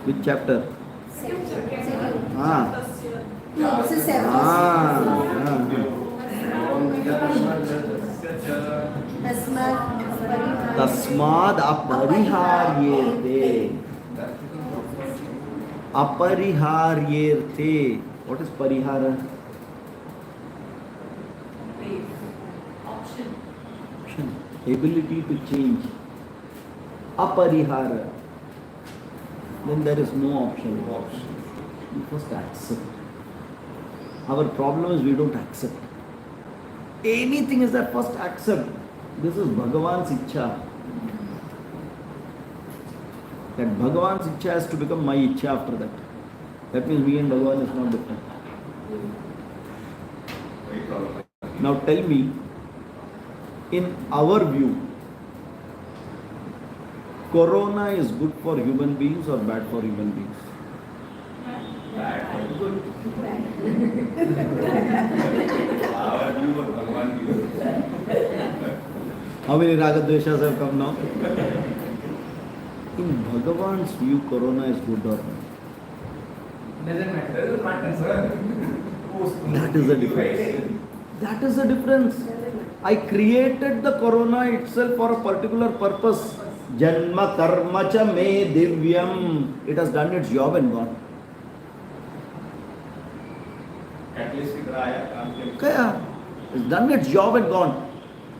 Which chapter? Ah.
No, this is 7.
Tasmad apariharyete. Apariharyete. What is parihara? Option. Ability to change. Aparihara. Then there is no option. You first accept. Our problem is we don't accept. Anything is that first accept. This is Bhagavan's Ichcha. That Bhagavan's Ichcha has to become my Ichcha after that. That means me and Bhagavan is not different. Now tell me, in our view, Corona is good for human beings or bad for human beings?
Bad.
Good.
Our view or Bhagavan view.
How many Raga Dveshas have come now? In Bhagavan's view, Corona is good or not?
Doesn't matter, sir.
That is the difference. That is the difference. I created the Corona itself for a particular purpose. Janma karma cha me divyam. It has done its job and gone.
At least we try.
Kaya? It's done its job and gone.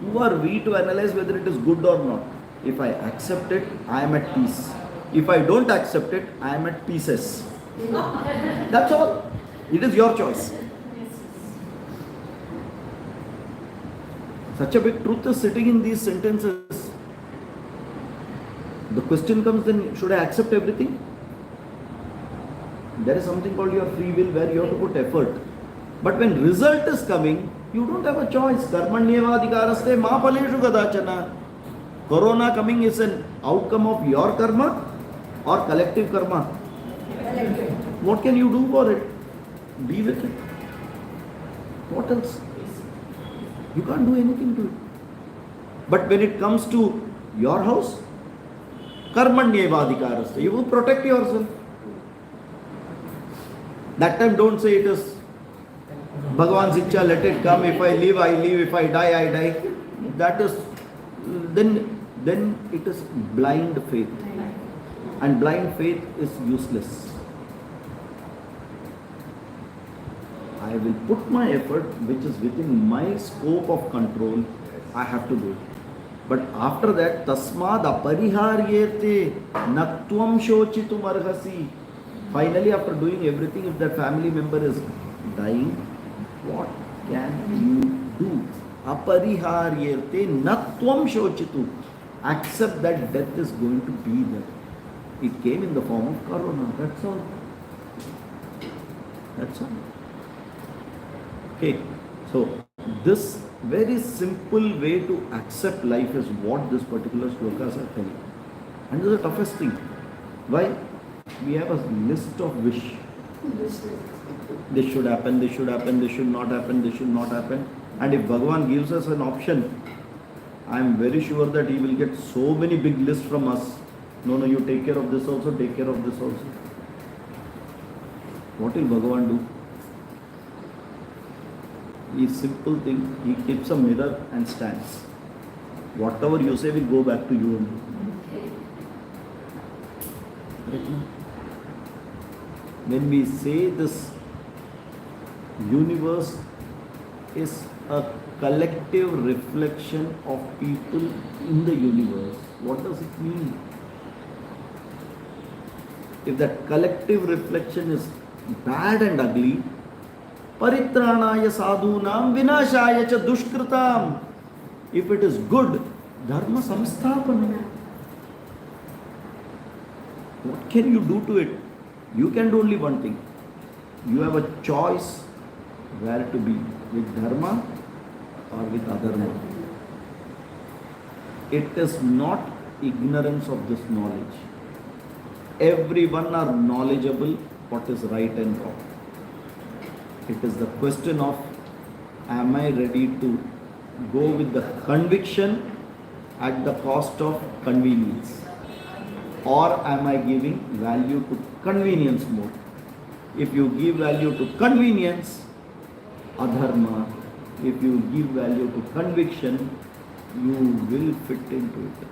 Who are we to analyze whether it is good or not? If I accept it, I am at peace. If I don't accept it, I am at pieces. That's all. It is your choice. Such a big truth is sitting in these sentences. The question comes then, should I accept everything? There is something called your free will where you have to put effort. But when result is coming, you don't have a choice. Karmanyevadhikaraste ma paleshu kadachana. Corona coming is an outcome of your karma or collective karma. What can you do for it? Be with it. What else? You can't do anything to it. But when it comes to your house, karmanyevadhikaraste, you will protect yourself. That time don't say it is Bhagavan's Ichcha, let it come. If I live, I live. If I die, I die. That is, then it is blind faith. And blind faith is useless. I will put my effort, which is within my scope of control. I have to do it. But after that, tasmad apariharyete naktvam shochitum arhasi. Finally, after doing everything, if that family member is dying, what can you do? Apariharyete naktvam shochitu. Accept that death is going to be there. It came in the form of Corona. That's all. That's all. Okay. So, this very simple way to accept life is what this particular shlokas are telling. And this is the toughest thing. Why? We have a list of wish. This should happen, this should happen, this should not happen, this should not happen. And if Bhagavan gives us an option, I am very sure that he will get so many big lists from us. No, you take care of this also, take care of this also. What will Bhagavan do? He simple thing, he keeps a mirror and stands. Whatever you say will go back to you only. When we say this Universe is a collective reflection of people in the universe. What does it mean? If that collective reflection is bad and ugly, paritranaya sadhunam vinashaya cha dushkritam. If it is good, dharma samsthapanam. What can you do to it? You can do only one thing. You have a choice where to be, with dharma or with adharma. It is not ignorance of this knowledge. Everyone are knowledgeable what is right and wrong. It is the question of, am I ready to go with the conviction at the cost of convenience, or am I giving value to convenience more? If you give value to convenience, adharma. If you give value to conviction, you will fit into it.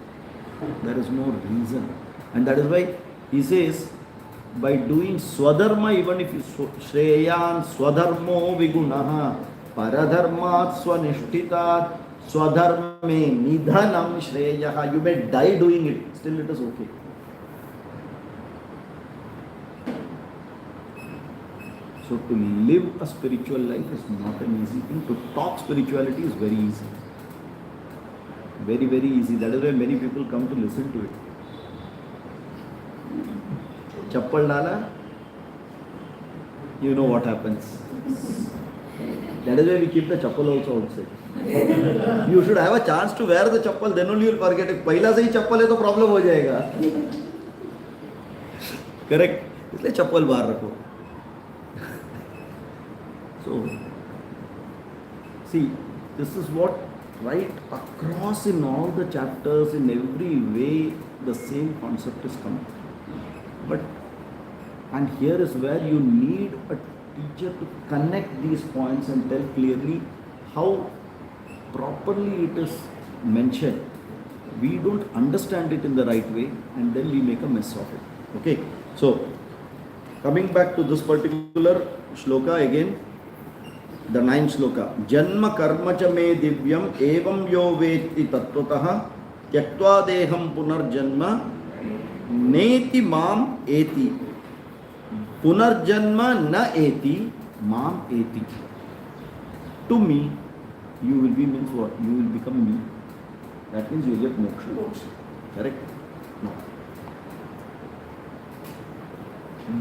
There is no reason. And that is why he says, by doing swadharma, even if you shreyan swadharmo vigunaha paradharmat swanishthitat swadharme nidhanam shreyaha, you may die doing it, still it is okay. So to live a spiritual life is not an easy thing. To talk spirituality is very easy. Very, very easy. That is why many people come to listen to it. Chappal dala, you know what happens. That is why we keep the chappal also outside. You should have a chance to wear the chappal, then only you will forget it. पहला से ही चप्पल है तो problem हो जाएगा. Correct. इसलिए चप्पल बाहर रखो. So, see, this is what right across in all the chapters, in every way, the same concept is coming. But, and here is where you need a teacher to connect these points and tell clearly how properly it is mentioned. We don't understand it in the right way, and then we make a mess of it. Okay, so coming back to this particular shloka again. The ninth shloka. Janma karma cha me divyam evam yo veti tattvataha tyaktva deham punarjanma neti mam eti. Punarjanma na eti mam eti. To me, you will be means what? You will become me. That means you will get moksha. Correct? No.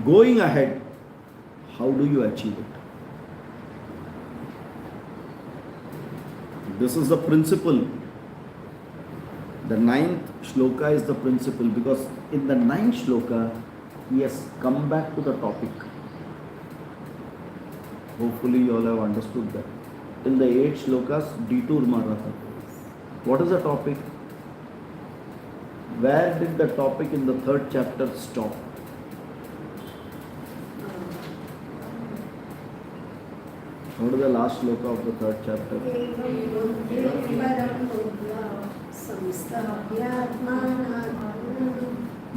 Going ahead, how do you achieve it? This is the principle. The ninth shloka is the principle, because in the ninth shloka he has come back to the topic. Hopefully you all have understood that. In the 8 shlokas, detour maratha. What is the topic? Where did the topic in the 3rd chapter stop? What is the last shloka of the 3rd chapter?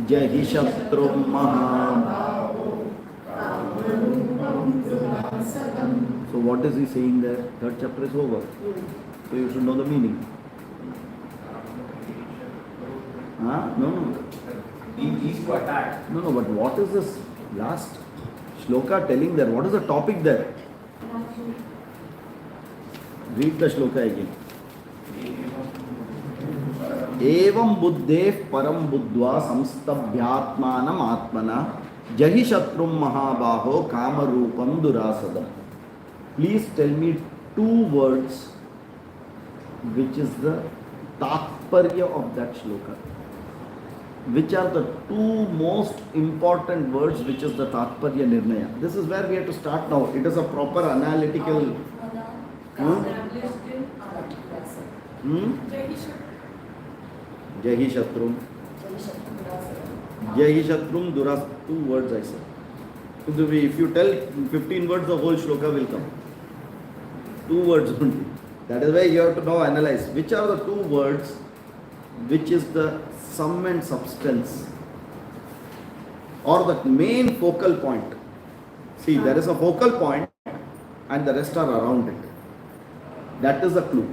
Jahi Shatrum Mahabhavo. So what is he saying there? 3rd chapter is over. So you should know the meaning. No.
He is to attack.
No, but what is this last shloka telling there? What is the topic there? Read the shloka again. Evam buddhe param buddhva samstabhyatmanam atmana jahi shatrum mahabaho kama rupam durasadam. Please tell me 2 words which is the tatparya of that shloka. Which are the 2 most important words, which is the tatparya nirnaya. This is where we have to start now. It is a proper analytical. Jahi Shatrum. Jahi Shatrum Duras. 2 words I said. If you tell 15 words, the whole shloka will come. 2 words only. That is why you have to now analyze which are the 2 words which is the sum and substance, or the main focal point. See, there is a focal point and the rest are around it. That is the clue.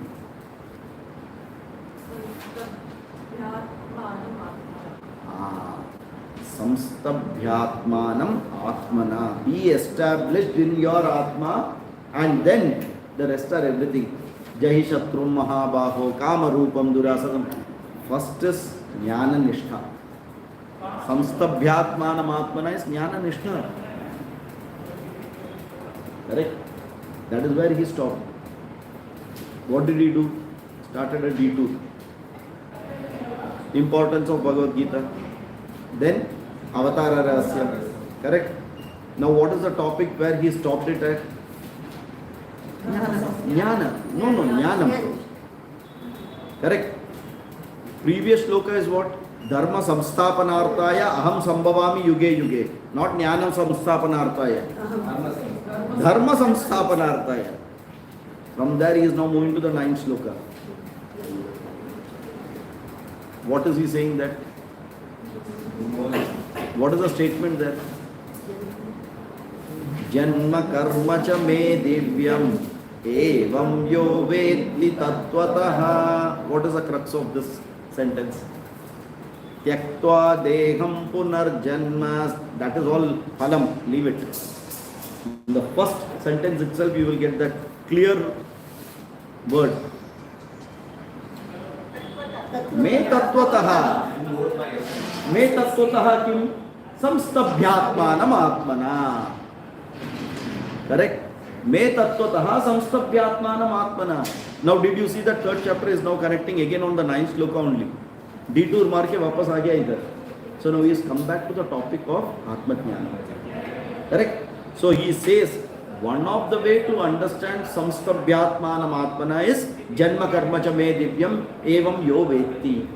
Samstabhyatmanam atmana. Be established in your atma, and then the rest are everything. Jahi Shatrum Mahabaho Kama Rupam Durasadam. First is Jnana Nishtha. Samstabhyatmanam atmana is Jnana Nishtha. Correct? That is where he stopped. What did he do? Started a detour. Importance of Bhagavad Gita. Then Avatara Rahasya. Correct? Now what is the topic where he stopped it at? Jnana. No, Jnanam. Correct? Previous shloka is what? Dharma samsthapanarthaya aham sambhavami yuge yuge. Not Jnanam samsthapanarthaya. Dharma samsthapanarthaya. From there he is now moving to the 9th shloka. What is he saying that? What is the statement there? Janma karma cha me divyam evam yo vedli tattvataha. What is the crux of this sentence? Tyaktva deham punarjanma. That is all phalam. Leave it. In the first sentence itself you will get that clear word. Me tattvataha. Me tattvataha kim? Samstabhyatmanam atmana. Correct? Me tattvataha samstabhyatmanam atmana. Now did you see that third chapter is now connecting again on the 9th shloka only. Detour मार के वापस आ गया इधर. So now he has come back to the topic of Atmajnana. Correct? So he says one of the way to understand samstabhyatmanam atmana is janma karma cha me divyam evam yo vetti.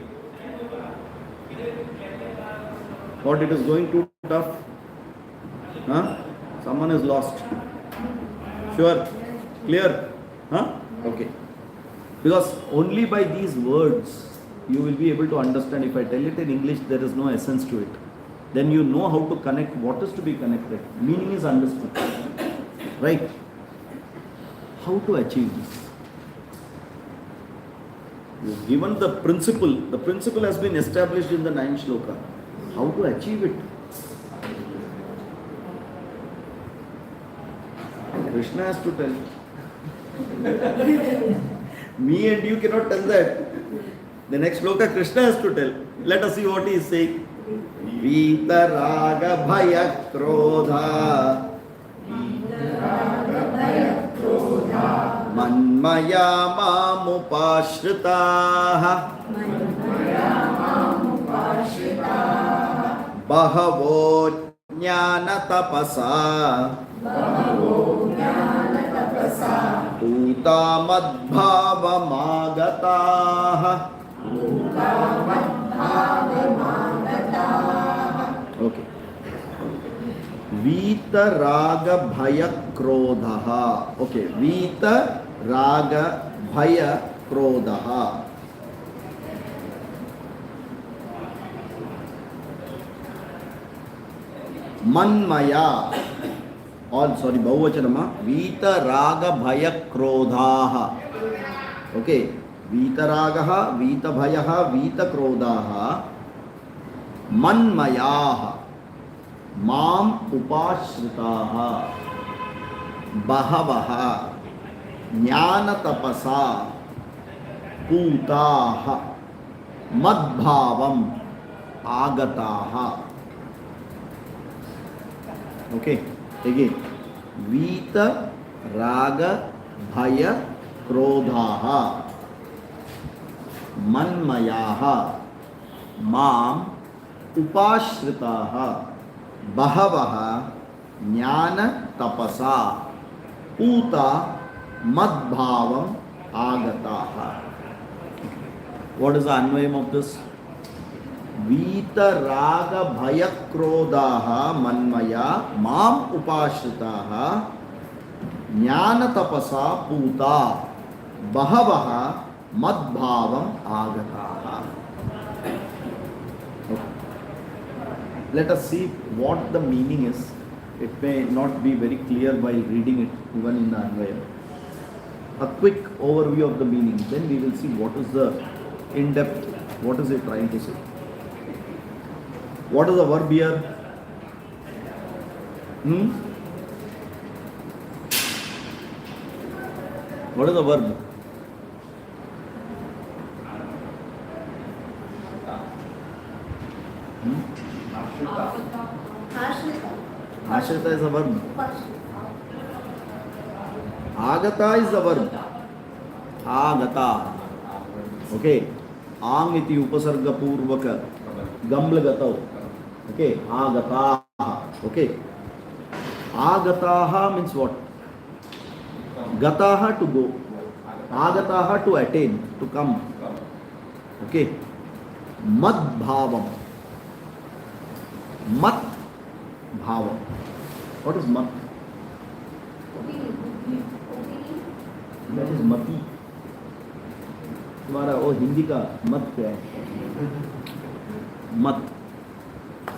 What, it is going too tough? Huh? Someone is lost. Sure? Clear? Huh? Okay. Because only by these words you will be able to understand. If I tell it in English, there is no essence to it. Then you know how to connect what is to be connected. Meaning is understood. Right? How to achieve this? You have given the principle. The principle has been established in the 9th shloka. How to achieve it? Krishna has to tell. Me and you cannot tell that. The next shloka Krishna has to tell. Let us see what he is saying. Vita raga bhaya krodha manmaya mamupashritaha bahavo jnana tapasa utamadbhavamagataha. Okay. Vita raga bhaya krodha. Okay. Vita raga bhaya krodha. Manmaya. All sorry, Bahuvachanama. Vita raga bhaya krodha. Okay. Vita ragaha, Vita bhayaha, Vita krodhaha. Manmayaha. Mam upashritaha. Bahavaha. Jnana tapasa. Putaha. Madbhavam. Agataha. Okay. Again. Vita raga bhaya krodhaha. Manmayaha. Mam upashritaha. Bahavaha. Jnana tapasa. Puta madbhavam agataha. What is the anvayam of this? Vita raga bhaya krodhaha manmaya mam upashritaha jnana tapasa puta bahavaha madbhavam agataha. Let us see what the meaning is. It may not be very clear while reading it, even in the Anvaya. A quick overview of the meaning, then we will see what is the in-depth, what is it trying to say. What is the verb here? What is the verb? Ashrita is a verb. Agata is the verb. Agata. Okay. Ang iti upasarga purvaka. Gamlagatav. Okay. Agata. Okay. Agataha means what? Gataha to go. Agataha to attain, to come. Okay. Mad bhavam. Mat bhavam. What is mat? That is mati. तुम्हारा वो हिंदी का मत क्या है? मत.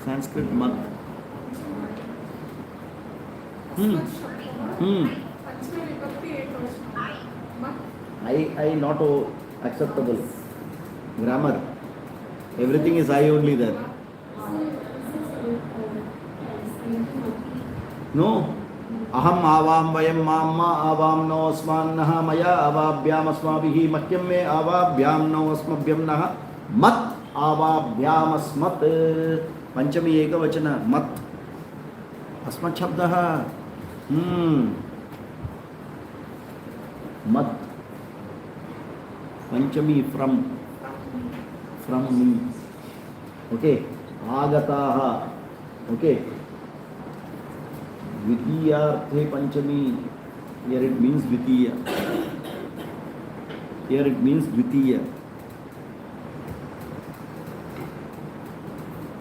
संस्कृत मत. I not acceptable. Grammar. Everything is I only there. No. Aham avam vayam mamma avam no asmannah maya avabhyam asmabihi mahyam me avabhyam no asmabhyam nah mat avabhyam asmat. Panchami ekavachana mat. Asmat shabdah. Mat. Panchami from me. Okay. Agataha. Okay. Dvitiyarthe Panchami. Here it means Dvitiya. Here it means Dvitiya.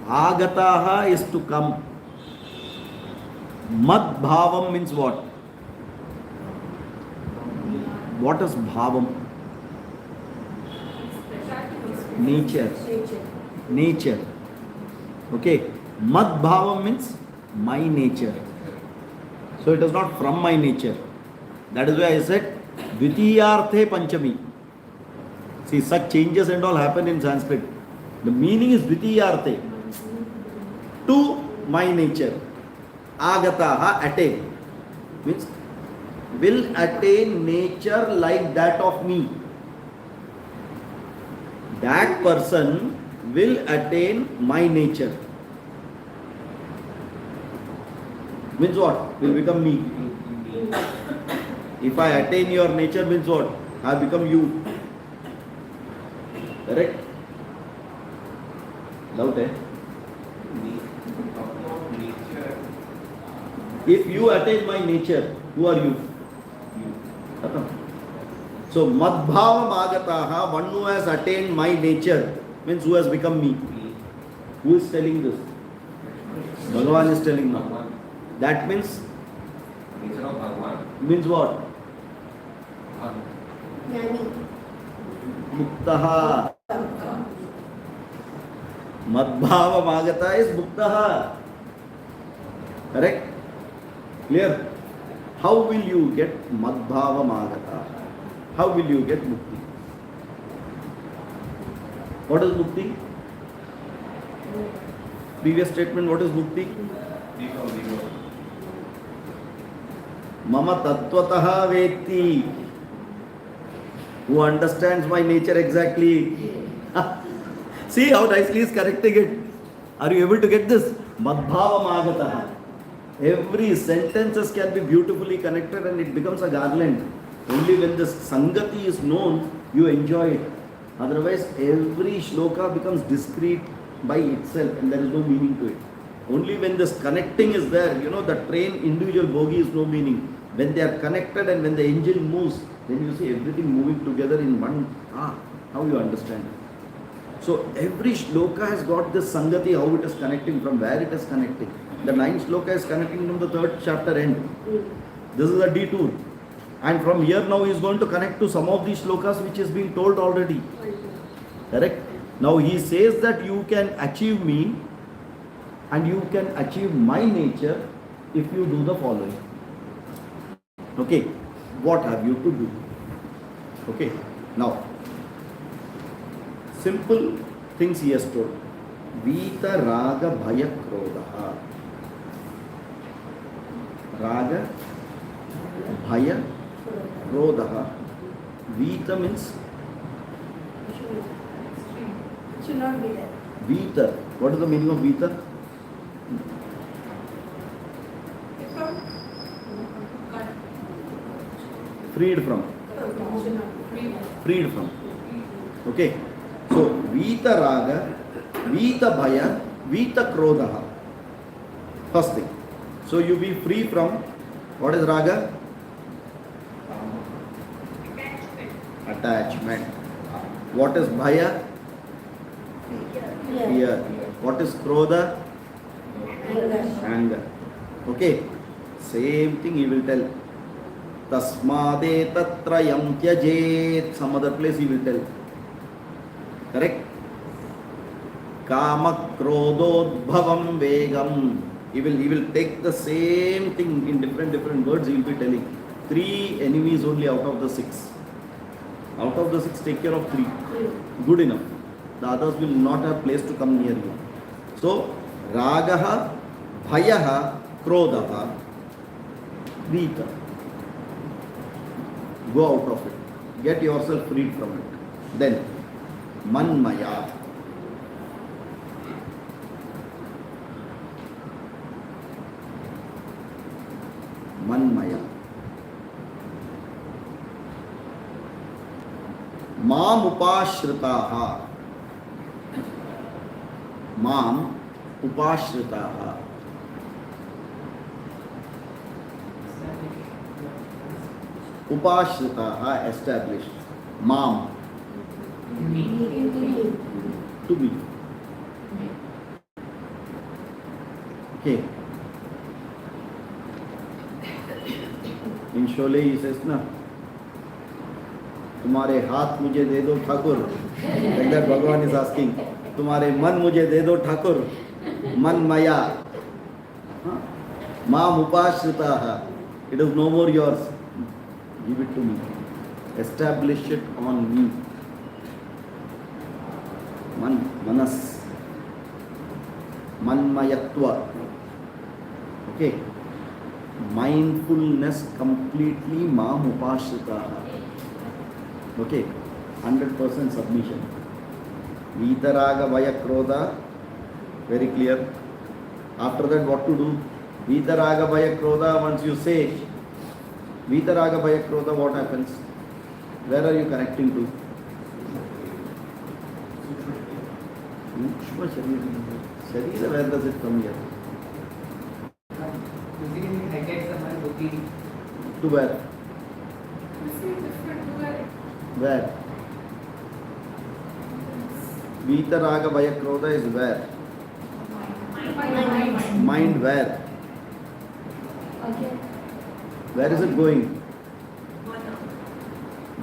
Agataha is to come. Mad bhavam means what? What is bhavam? Nature. Okay. Mad bhavam means my nature. So it is not from my nature. That is why I said Dvitiyarthe Panchami. See, such changes and all happen in Sanskrit. The meaning is Dvitiyarthe. To my nature. Agataha, attain. Means will attain nature like that of me. That person will attain my nature. Means what? Will become me. If I attain your nature means what? I become you. Correct? Doubt, eh? If you attain my nature, who are you? So, madbhavam agataha, one who has attained my nature, means who has become me. Who is telling this? Bhagavan is telling now. That means what? Muktaha. Madbhava Magata is Muktaha. Correct? Clear? How will you get Madbhava Magata? How will you get Mukti? What is Mukti? Previous statement, what is Mukti? Mama Tattvataha Vetti. Who understands my nature exactly. See how nicely he is correcting it. Are you able to get this? Madbhava Magataha. Every sentences can be beautifully connected and it becomes a garland. Only when the Sangati is known, you enjoy it. Otherwise, every shloka becomes discrete by itself and there is no meaning to it. Only when this connecting is there, the train individual bogie is no meaning. When they are connected and when the engine moves, then you see everything moving together in one. How you understand? So every shloka has got this Sangati, how it is connecting, from where it is connecting. The 9th shloka is connecting from the 3rd chapter end. This is a detour. And from here now he is going to connect to some of these shlokas which is being told already. Correct? Now he says that you can achieve me and you can achieve my nature if you do the following. Okay, what have you to do? Okay, now simple things he has told. Vita raga bhaya krodha. Raga bhaya krodha. Vita means
Should not be there.
Vita. What is the meaning of Vita? Freed from. Freed from. Okay. So Vita raga, Vita bhaya, Vita krodha. First thing. So you be free from what is raga? Attachment. What is bhaya? Fear. What is krodha? Anger. Okay. Same thing he will tell. Tasmade tatrayam tyajet. Some other place he will tell. Correct? Kama krododbhavam vegam. He will take the same thing in different words. He will be telling. 3 enemies only out of the 6. Out of the 6, take care of 3. Good enough. The others will not have place to come near you. So, ragaha, bhayaha, krodaha, vita. Go out of it. Get yourself freed from it. Then, manmaya. Manmaya. Mam upashritaha. Mam upashritaha. Upashritaha established. Mam to me. Okay. In Shole he says na, तुम्हारे हाथ मुझे दे दो Thakur. Like that Bhagavan is asking, तुम्हारे मन मुझे दे दो ठाकुर. मन मया. माम उपाश्रिताः. It is no more yours. Give it to me. Establish it on me. Manas. Manmayatva. Okay. Mindfulness completely mam upashritaः. Okay, 100% submission. Vitaraga vaya krodha, very clear. After that, what to do? Vitaraga vaya krodha, once you say Vitaraga vaya krodha, what happens? Where are you connecting to? Sukshma Sharira. Sharira, where does it come here? To where? Where? Vitaraga vaya krodha is where? Mind where?
Okay.
Where is it going?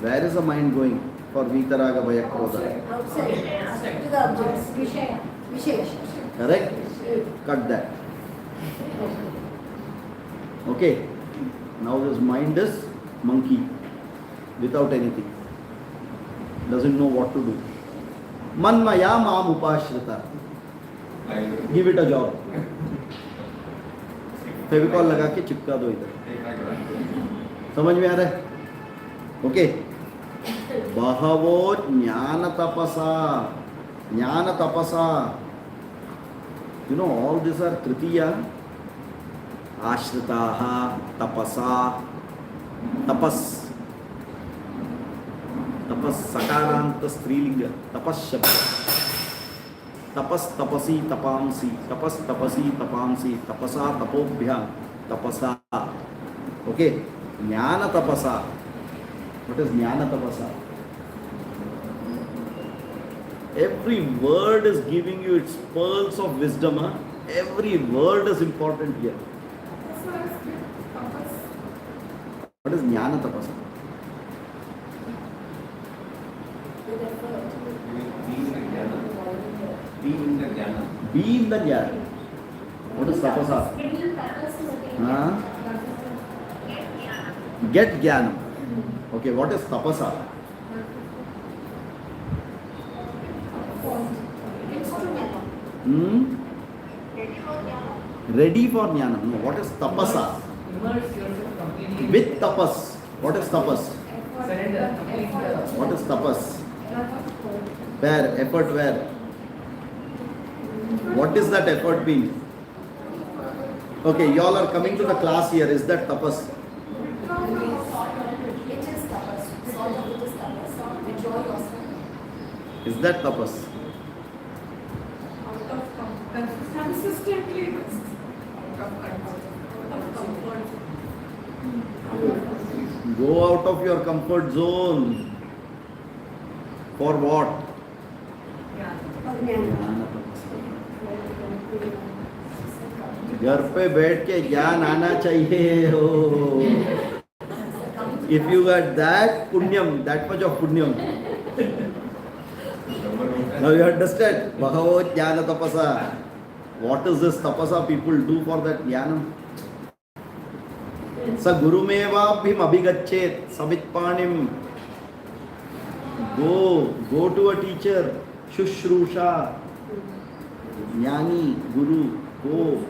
Where is the mind going for Vitaraga vaya krodha?
Outside. To the objects. Vishaya.
Correct? Cut that. Okay. Now this mind is monkey without anything. Doesn't know what to do. Manmaya mam upashrita. Give it a job. Fevicol लगा के चिपका दो इधर. समझ में आ रहा है? Okay. बहवो ज्ञान तपसा. You know, all these are tritiya. Ashritaha, tapasa, tapas. Tapas sakaranta strilinga. Tapas shabda. Tapas tapasi tapamsi. Tapas tapasi tapamsi. Tapasa tapobhyam. Tapasa. Okay. Jnana tapasa. What is jnana tapasa? Every word is giving you its pearls of wisdom. Huh? Every word is important here. What is jnana tapasa?
Be in the jnana.
Be in the jnana. What is tapasa? Huh? Get jnanam. Okay, what is tapasa? Hmm? Ready for jnanam. No, what is tapasa?
Immerse yourself completely.
With tapas. What is tapas?
Surrender.
What is tapas? Where? Effort where? What is that effort mean? Okay, y'all are coming to the class here. Is that tapas?
It is tapas. Sort of it is tapas. Withdraw yourself
Is that tapas?
out of consistently out of comfort.
Go out of your comfort zone. For what? घर पे बैठ के ज्ञान आना चाहिए हो. If you got that punyam, that much of punyam. Now you understand? Bhagavad jnana tapasa. What is this tapasa people do for that jnanam? Sa gurumevabhim abhigachet savitpanim. Go to a teacher. Shushrusha. Jnani, guru, go.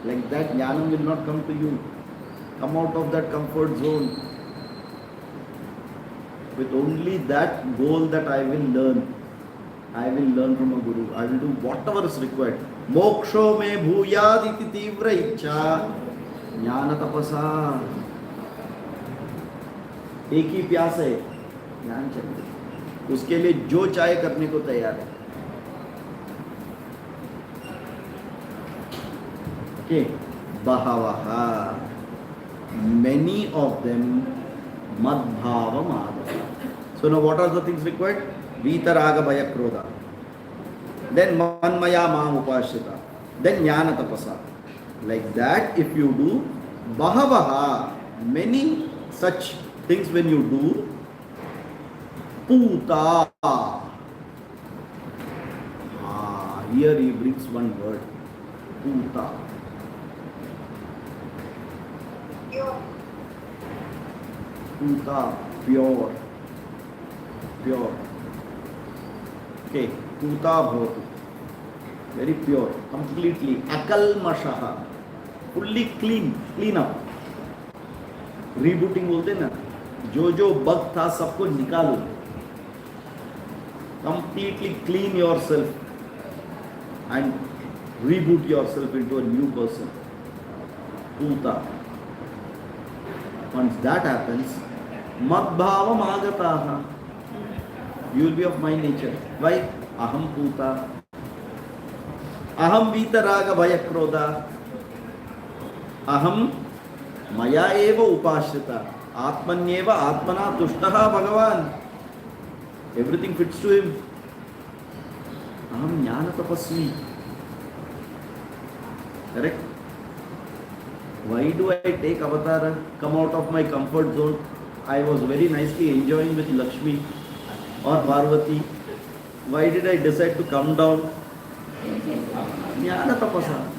Like that, jnanam will not come to you. Come out of that comfort zone. With only that goal that I will learn. I will learn from a guru. I will do whatever is required. Moksho me bhuyad iti tivra ichha. Jnana tapasa. एक ही प्यास है, ज्ञान चाहिए. उसके लिए जो चाहे करने को तैयार है. Okay, Bahavaha. Many of them Madbhava Madhava. So now what are the things required? Vitaraga Bhaya Krodha. Then Manmaya Mam Upashita. Then Jnana Tapasa. Like that, if you do Bahavaha, many such things when you do, Puta. Here he brings one word. Puta. Puta, pure. Okay, Puta bhavatu. Very pure, completely. Akalmashaha. Fully clean up. Rebooting बोलते ना, जो bug था सबको निकालो. Completely clean yourself and reboot yourself into a new person. Puta. Once that happens, Madbhava Magataha. You will be of my nature. Why? Aham Puta. Aham Vitaraga Bhayakrodha. Aham Maya Eva Upashrita. Atmanyeva Atmana Tushtaha Bhagavan. Everything fits to him. Aham Jnana Tapasvi. Correct? Why do I take avatar, come out of my comfort zone? I was very nicely enjoying with Lakshmi or Parvati. Why did I decide to come down? Jnana Tapasa.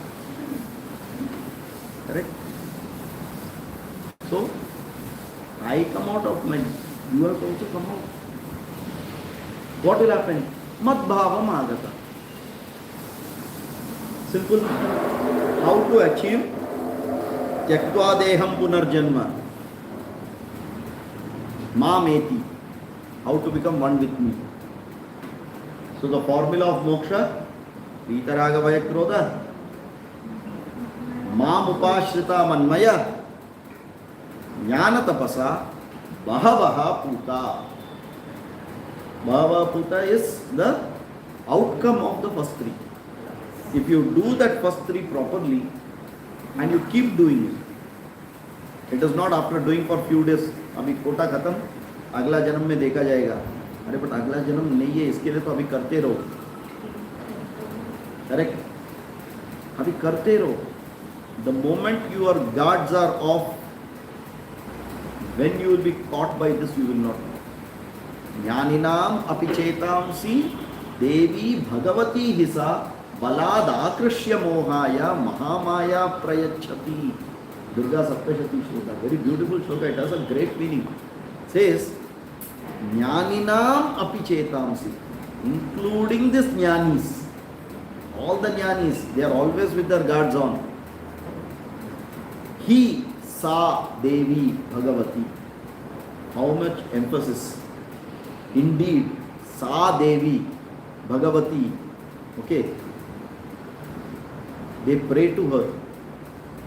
Correct? So, I come out of my, you have to also come out. What will happen? Madbhavam Agata. Simple. How to achieve? Tyaktva deham punarjanma. Mameti. How to become one with me. So the formula of moksha, Vitaraga Vayakrodha, Mam Upashrita Manmaya, Jnana Tapasa, Bahavaha Puta. Bahava Puta is the outcome of the first three. If you do that first three properly and you keep doing it, it is not after doing for few days, अभी कोटा खत्म, अगला जन्म में देखा जाएगा. अरे but अगला जन्म नहीं है, इसके लिए तो अभी करते रहो. करेक्ट? अभी करते रहो. The moment your guards are off, when you will be caught by this, you will not know. Jnaninam apichetamsi devi bhagavati hisa Balad akrishya mohaya mahamaya prayachati. Durga Saptashati Shloka. Very beautiful Shloka. It has a great meaning. Says, Jnaninam api chetamsi. Including this jnanis. All the jnanis, they are always with their guards on. He, Sa, Devi, Bhagavati. How much emphasis. Indeed, Sa Devi, Bhagavati. Okay. They pray to her.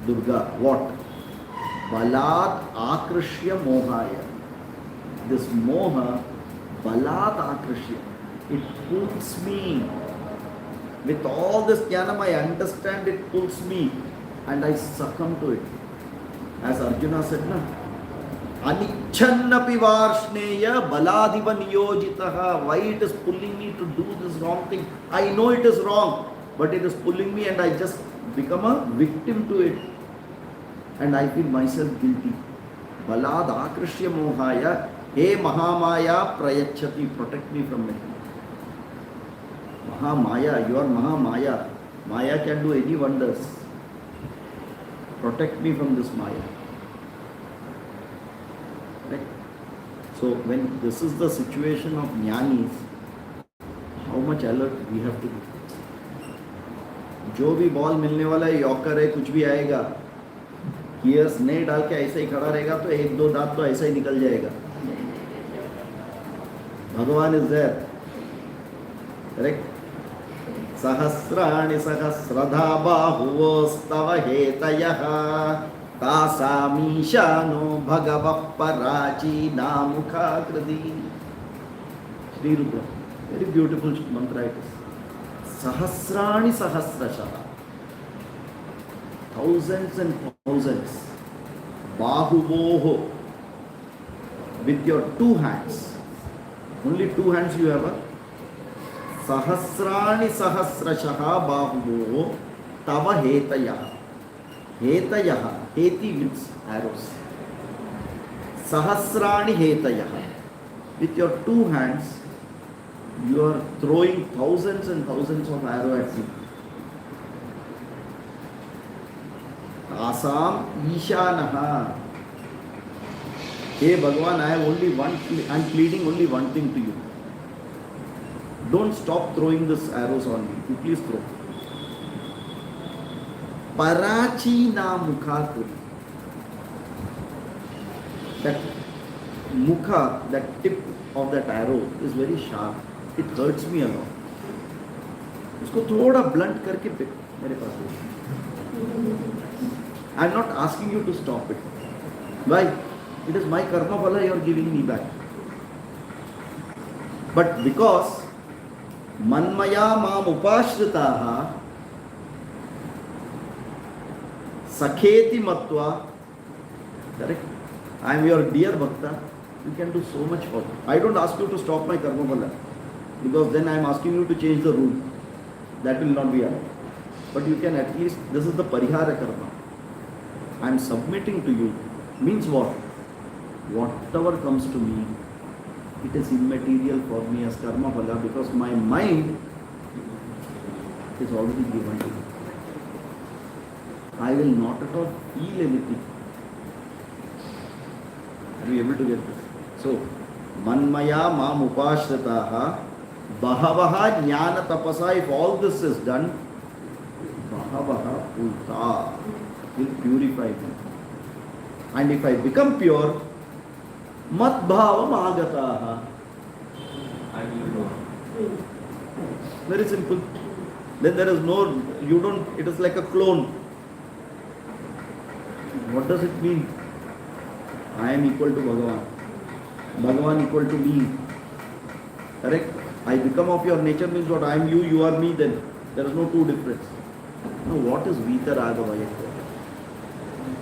Durga. What? Balad akrishya mohaya. This moha, balad akrishya. It pulls me. With all this jnanam, I understand it pulls me. And I succumb to it. As Arjuna said, na? Anichannapi varshneya baladiva niyojitaha. Why it is pulling me to do this wrong thing? I know it is wrong, but it is pulling me and I just become a victim to it. And I feel myself guilty. Balad akrishya mohaya. Hey Mahamaya prayachati. Protect me from it. Mahamaya, you are Mahamaya. Maya can do any wonders. Protect me from this Maya. Right? So when this is the situation of jnanis, how much alert we have to be. जो भी ball मिलने वाला है, yorker है, कुछ भी आएगा, कीयर्स नहीं डाल के ऐसे ही खड़ा रहेगा तो एक दो दांत तो ऐसे ही निकल जाएगा. भगवान इज देयर. करेक्ट. सहस्राणि सहस्रधा बाहुवोस्तव हेतयः तासामीशानो भगवः पराचीना मुखाकृति. Shri Rudra. Very beautiful mantra it is. Sahasrani sahasrashah. Thousands and thousands. Bahuvoho. With your two hands. Only two hands you have. Sahasrani sahasrashah bahuvoho tava hetayah. Hetayah. Heti means arrows. Sahasrani hetayah. With your two hands, you are throwing thousands and thousands of arrows at me. Asam Ishanaha. Hey Bhagavan, I am pleading only one thing to you. Don't stop throwing these arrows on me. You please throw. Parachina Mukha. That mukha, that tip of that arrow is very sharp. It hurts me a lot. उसको थोड़ा blunt करके मेरे पास दो. I am not asking you to stop it. Why? It is my karma phala you are giving me back. But because manmaya mam upashritaha sakheti matva, correct? I am your dear bhakta. You can do so much for me. I don't ask you to stop my karma phala, because then I am asking you to change the rule. That will not be allowed. But you can at least, this is the parihara karma. I am submitting to you. Means what? Whatever comes to me, it is immaterial for me as karma phala, because my mind is already given to me. I will not at all feel anything. Are you able to get this? So, manmaya mam upashritaha bahavaha jnana tapasa. If all this is done, bahavaha ulta will purify me. And if I become pure, mat bhavam agataha.
I will know.
Very simple. Then there is no, you don't, it is like a clone. What does it mean? I am equal to Bhagavan. Bhagavan equal to me. Correct? I become of your nature means what? I am you, you are me then. There is no two difference. Now what is Vitaraga Vayakya?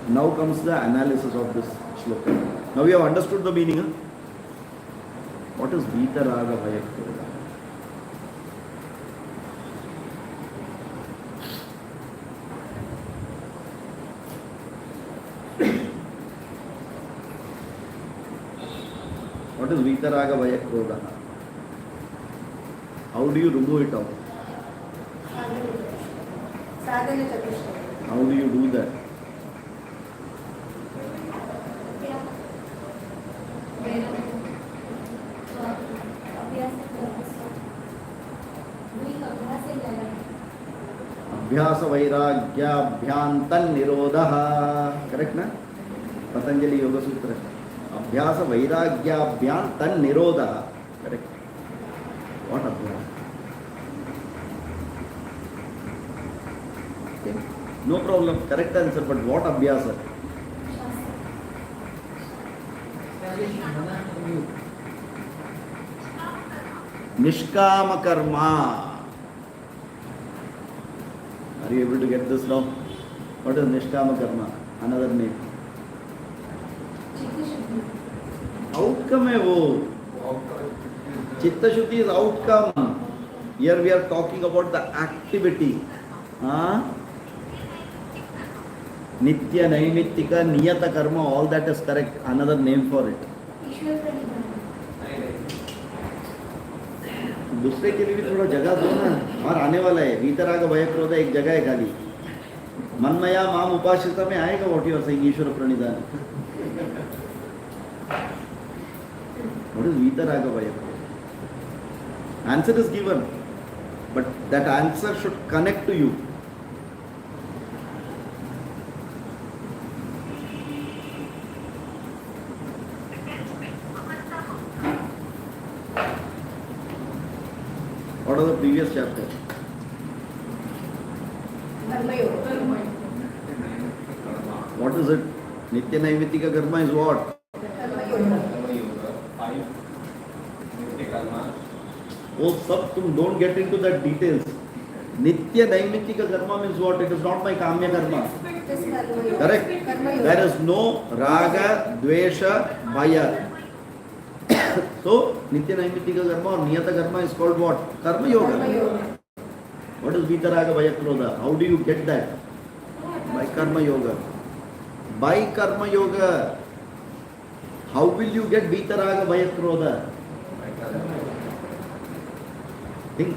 Now comes the analysis of this shloka. Now we have understood the meaning. Huh? What is Vitaraga Vayakya? What is Vitaraga Vayakroda? How do you remove it out?
Sadhana Chatushtaya.
How do you do that? Abhyasa Vairagyaabhyantan Nirodha. Correct, na? Patanjali Yoga Sutra. Abhyasa Vairagyabhyantan Nirodha. Correct. What abhyasa? Okay. No problem. Correct answer. But what abhyasa? Nishkama karma. Are you able to get this now? What is Nishkama karma? Another name. Outcome hai wo. Chitta Shuddhi is outcome. Here we are talking about the activity. Nitya, Naimittika, Niyata karma, all that is correct. Another name for it. दूसरे के लिए भी थोड़ा जगह दो ना. और आने वाला है वीतराग भय क्रोध एक जगह है खाली. मनमया माम उपासिता में आएगा what you are saying Ishvara pranidhana. What is वीतराग भय क्रोध? Answer is given, but that answer should connect to you. What are the previous chapters?
Karma Yoga.
What is it? Nitya Naimittika karma is what?
Karma Yoga.
Oh, sab tum don't get into that details. Nitya Naimittika karma means what? It is not my kamya karma.
It is Karma Yoga.
Correct?
Karma Yoga.
There is no raga, dvesha, bhaya. So, Nitya Naimittika karma or Niyata karma is called what? Karma yoga.
Karma Yoga.
What is Vitaraga Vaya Krodha? How do you get that? By Karma Yoga. By Karma Yoga. How will you get Vitaraga Vaya Krodha? Think.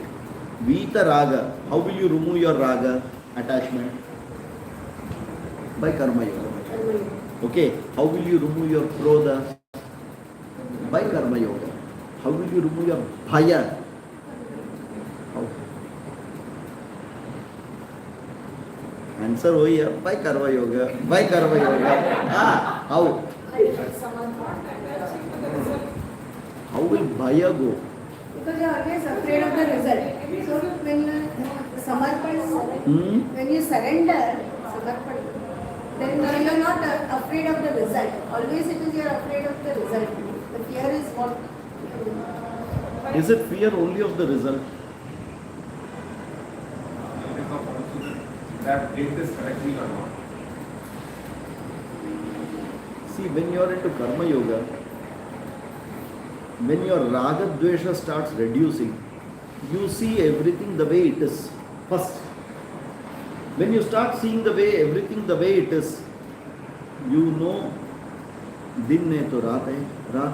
Vitaraga. How will you remove your raga attachment? By Karma Yoga.
Karma Yoga.
Okay. How will you remove your Krodha? By Karma Yoga. How will you remove your Bhaya? How? Answer वही है. By Karma Yoga. By Karma Yoga. How? How will Bhaya go?
Because you are always afraid of the result. So when you when you surrender, then you are not afraid of the result. Always it is you are afraid of the result. The fear is what?
Is it fear only of the result?
That did this correctly or not?
See, when you are into Karma Yoga, when your Raga Dvesha starts reducing, you see everything the way it is. First, when you start seeing everything the way it is, you know, दिन है तो रात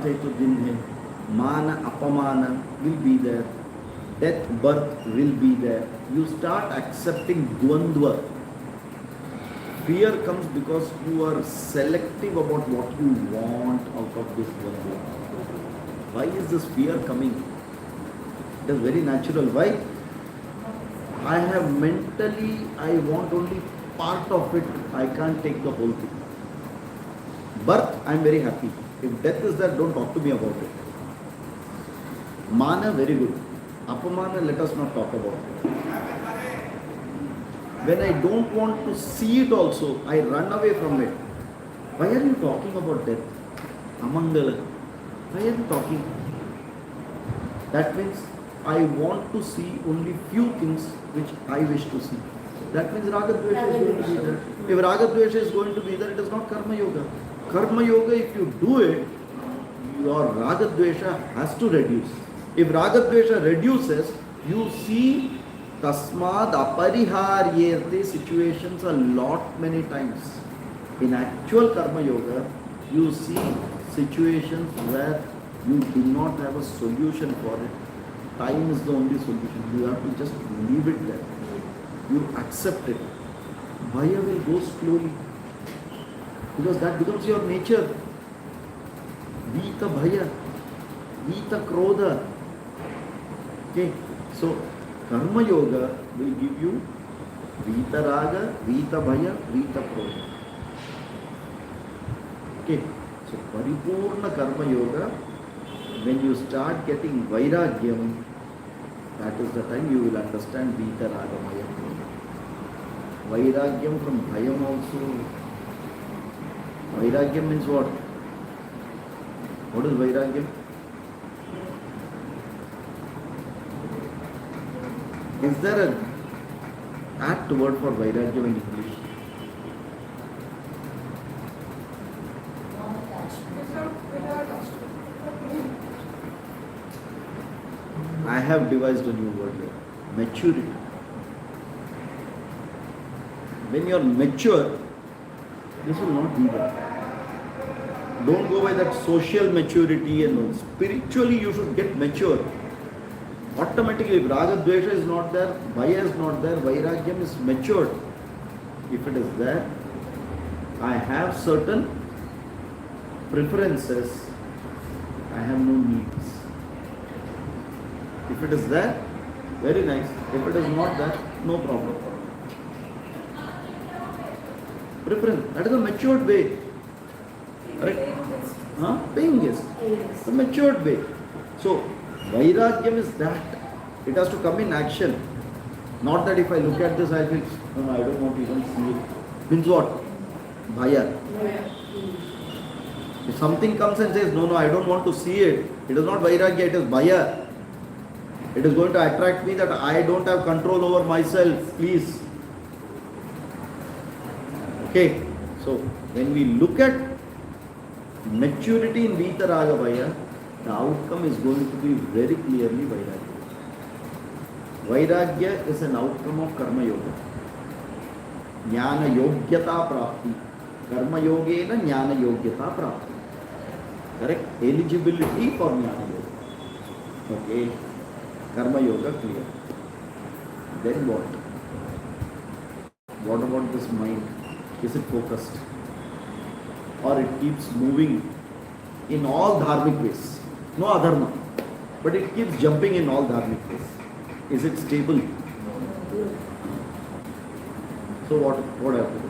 है तो दिन है, मान अपमान will be there, death birth will be there. You start accepting dvandva. Fear comes because you are selective about what you want out of this dvandva. Why is this fear coming? It is very natural. Why? I have mentally, I want only part of it. I can't take the whole thing. Birth, I am very happy. If death is there, don't talk to me about it. Mana, very good. Apamana, let us not talk about it. When I don't want to see it also, I run away from it. Why are you talking about death? Amangala. Why are you talking? That means I want to see only few things which I wish to see. That means Raga Dvesha is going to be there. If Raga Dvesha is going to be there, it is not Karma Yoga. Karma Yoga, if you do it, your Raga Dvesha has to reduce. If Raga Dvesha reduces, you see Tasmad Apariharyete situations a lot many times. In actual Karma Yoga, you see situations where you do not have a solution for it. Time is the only solution. You have to just leave it there. you accept it. Bhaya will go slowly because that becomes your nature. Vita Bhaya, Vita Krodha. Okay, so Karma Yoga will give you Vita Raga, Vita Bhaya, Vita Krodha. Okay, so Paripurna Karma Yoga, when you start getting Vairagyam, that is the time you will understand Vita Raga Bhaya Krodha. Vairagyam from Bhayam also. Vairagyam means what? What is Vairagyam? Is there an apt word for Vairagyam in English? I have devised a new word here. Maturity. When you are mature, this will not be there. Don't go by that social maturity and all. Spiritually, you should get mature. Automatically, if Raga Dvesha is not there, Bhaya is not there, Vairagyam is matured. If it is there, I have certain preferences, I have no needs. If it is there, very nice. If it is not there, no problem. Preference, that is a matured way. Correct? Huh? Paying guest. The matured way. So, Vairagyam is that. It has to come in action. Not that if I look at this, I feel, no, I don't want to even see it. Means what? Bhaya. If something comes and says, no, I don't want to see it, it is not Vairagya, it is Bhaya. It is going to attract me that I don't have control over myself, please. Okay, so when we look at maturity in Vita Raga Bhaya, the outcome is going to be very clearly Vairagya. Vairagya is an outcome of Karma Yoga. Jnana Yogyata Prapti. Karma Yogena Jnana Yogyata Prapti. Correct? Eligibility for Jnana Yoga. Okay. Karma Yoga clear. Then what? What about this mind? Is it focused? Or it keeps moving in all dharmic ways? No adharma. But it keeps jumping in all dharmic ways. Is it stable? So what I have to do?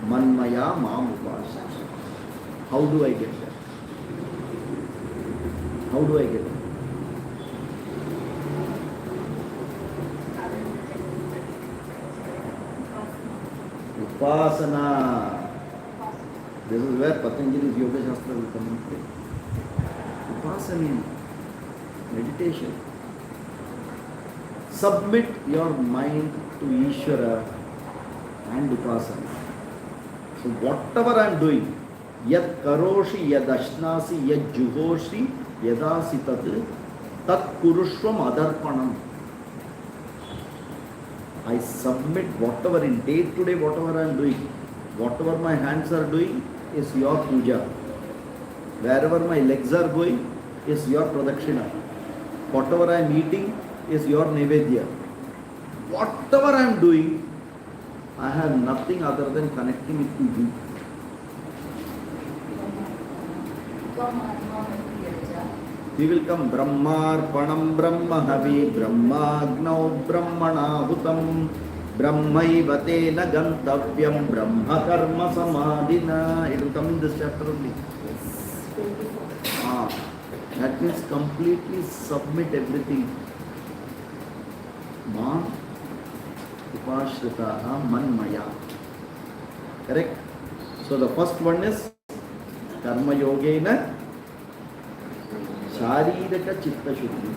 Manmaya Mam Upasana. How do I get there? How do I get there? Upasana. This is where Patanjali's Yoga Shastra will come into play. Upasana. Meditation. Submit your mind to Ishvara and Upasana. So whatever I am doing, yad karoshi, yad ashnasi, yad juhoshi, yadasi tat kurushvam adarpanam. I submit whatever in day to day, whatever I am doing, whatever my hands are doing is your puja. Wherever my legs are going is your pradakshina. Whatever I am eating is your nevedya. Whatever I am doing, I have nothing other than connecting it to you. We will come Brahmarpanam Brahmahavi Brahmagnau Brahmanahutam Brahmaivatena Gantavyam Brahma Karma Samadhina. It will come in this chapter only. That means completely submit everything. Ma Upashritaha Manmaya. Correct? So the first one is Karma Yogena Shariraka Chitta Shuddhi.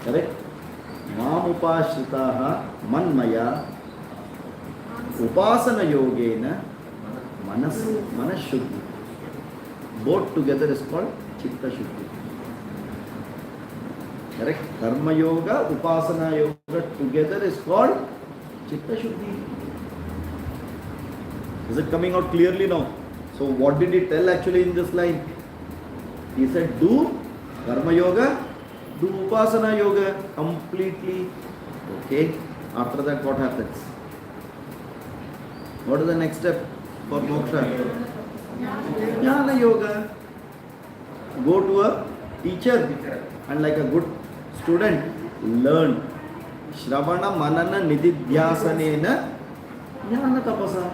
Correct? Mam Upashritaha Manmaya Upasana Yogena Manas Shuddhi. Both together is called Chitta Shuddhi. Correct? Karma Yoga, Upasana Yoga together is called Chitta Shuddhi. Is it coming out clearly now? So what did he tell actually in this line? He said do Karma Yoga, do Upasana Yoga completely. Okay. After that, what happens? What is the next step for moksha? Jnana yoga. Go to a teacher and like a good student, learn. Shravana manana nididhyasanena jnana tapasa.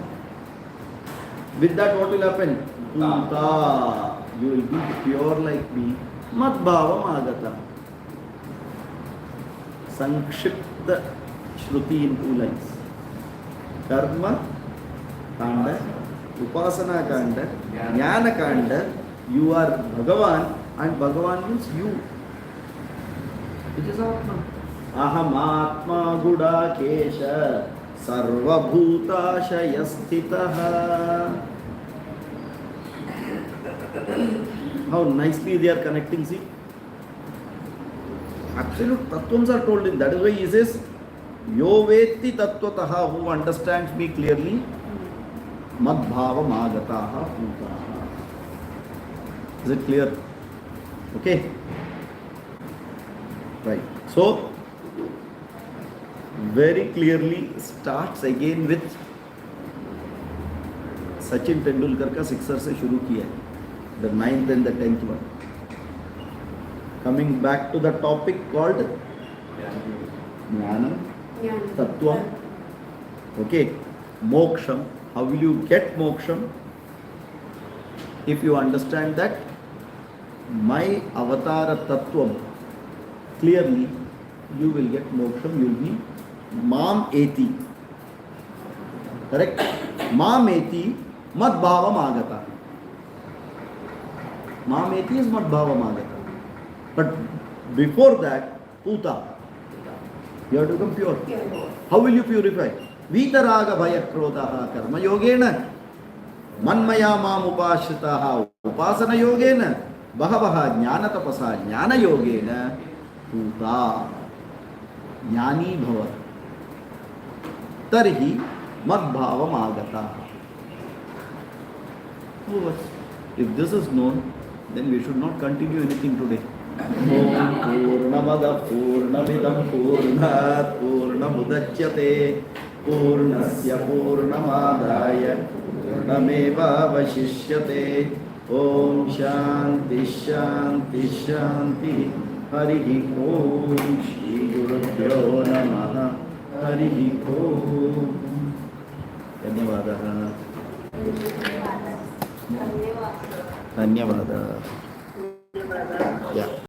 With that, what will happen? Puta. You will be pure like me. Mad bhavam agata. Sankshipta Shruti in 2 lines. Karma Kanda, Upasana Kanda, Jnana Kanda. You are Bhagavan and Bhagavan means you. It is Atma. Aham Atma Gudakesha Sarva Bhutashaya Sthitaha. How nicely they are connecting, see? Absolute tattvams are told in. That is why he says, Yo veti tattvataha, who understands me clearly, madbhava magataha putaha. Is it clear? Okay. Right. So, very clearly starts again with Sachin Tendulkar का sixer से शुरू किया है. The 9th and the 10th one. Coming back to the topic called Jnana, Tattva. Okay, Moksham. How will you get Moksham? If you understand that my Avatara Tattvam, clearly you will get Moksham. You will be Mam Eti. Correct? Mam Eti Mad Bhavam Agata. Mam Eti is Mad Bhavam Agata. But before that, Puta. You have to become pure. How will you purify? Vitaraga Bhaya Krodhaha Karma Yogena. Manmaya Mam Upashritaha Upasana Yogena. Bhavaha Jnana Tapasa Jnana Yogena. Puta. Jnani Bhava. Tarhi Mad Bhavam Agata. If this is known, then we should not continue anything today. Om Purnamada Purnamidam Purnat Purnamudachyate Purnasya Purnamadaya Purnameva Vashishyate. Om Shanti Shanti Shanti. Harihi Om Shri Gurubhyo Namaha. Harihi Om. Dhanyavadaha. Dhanyavadaha. Yeah.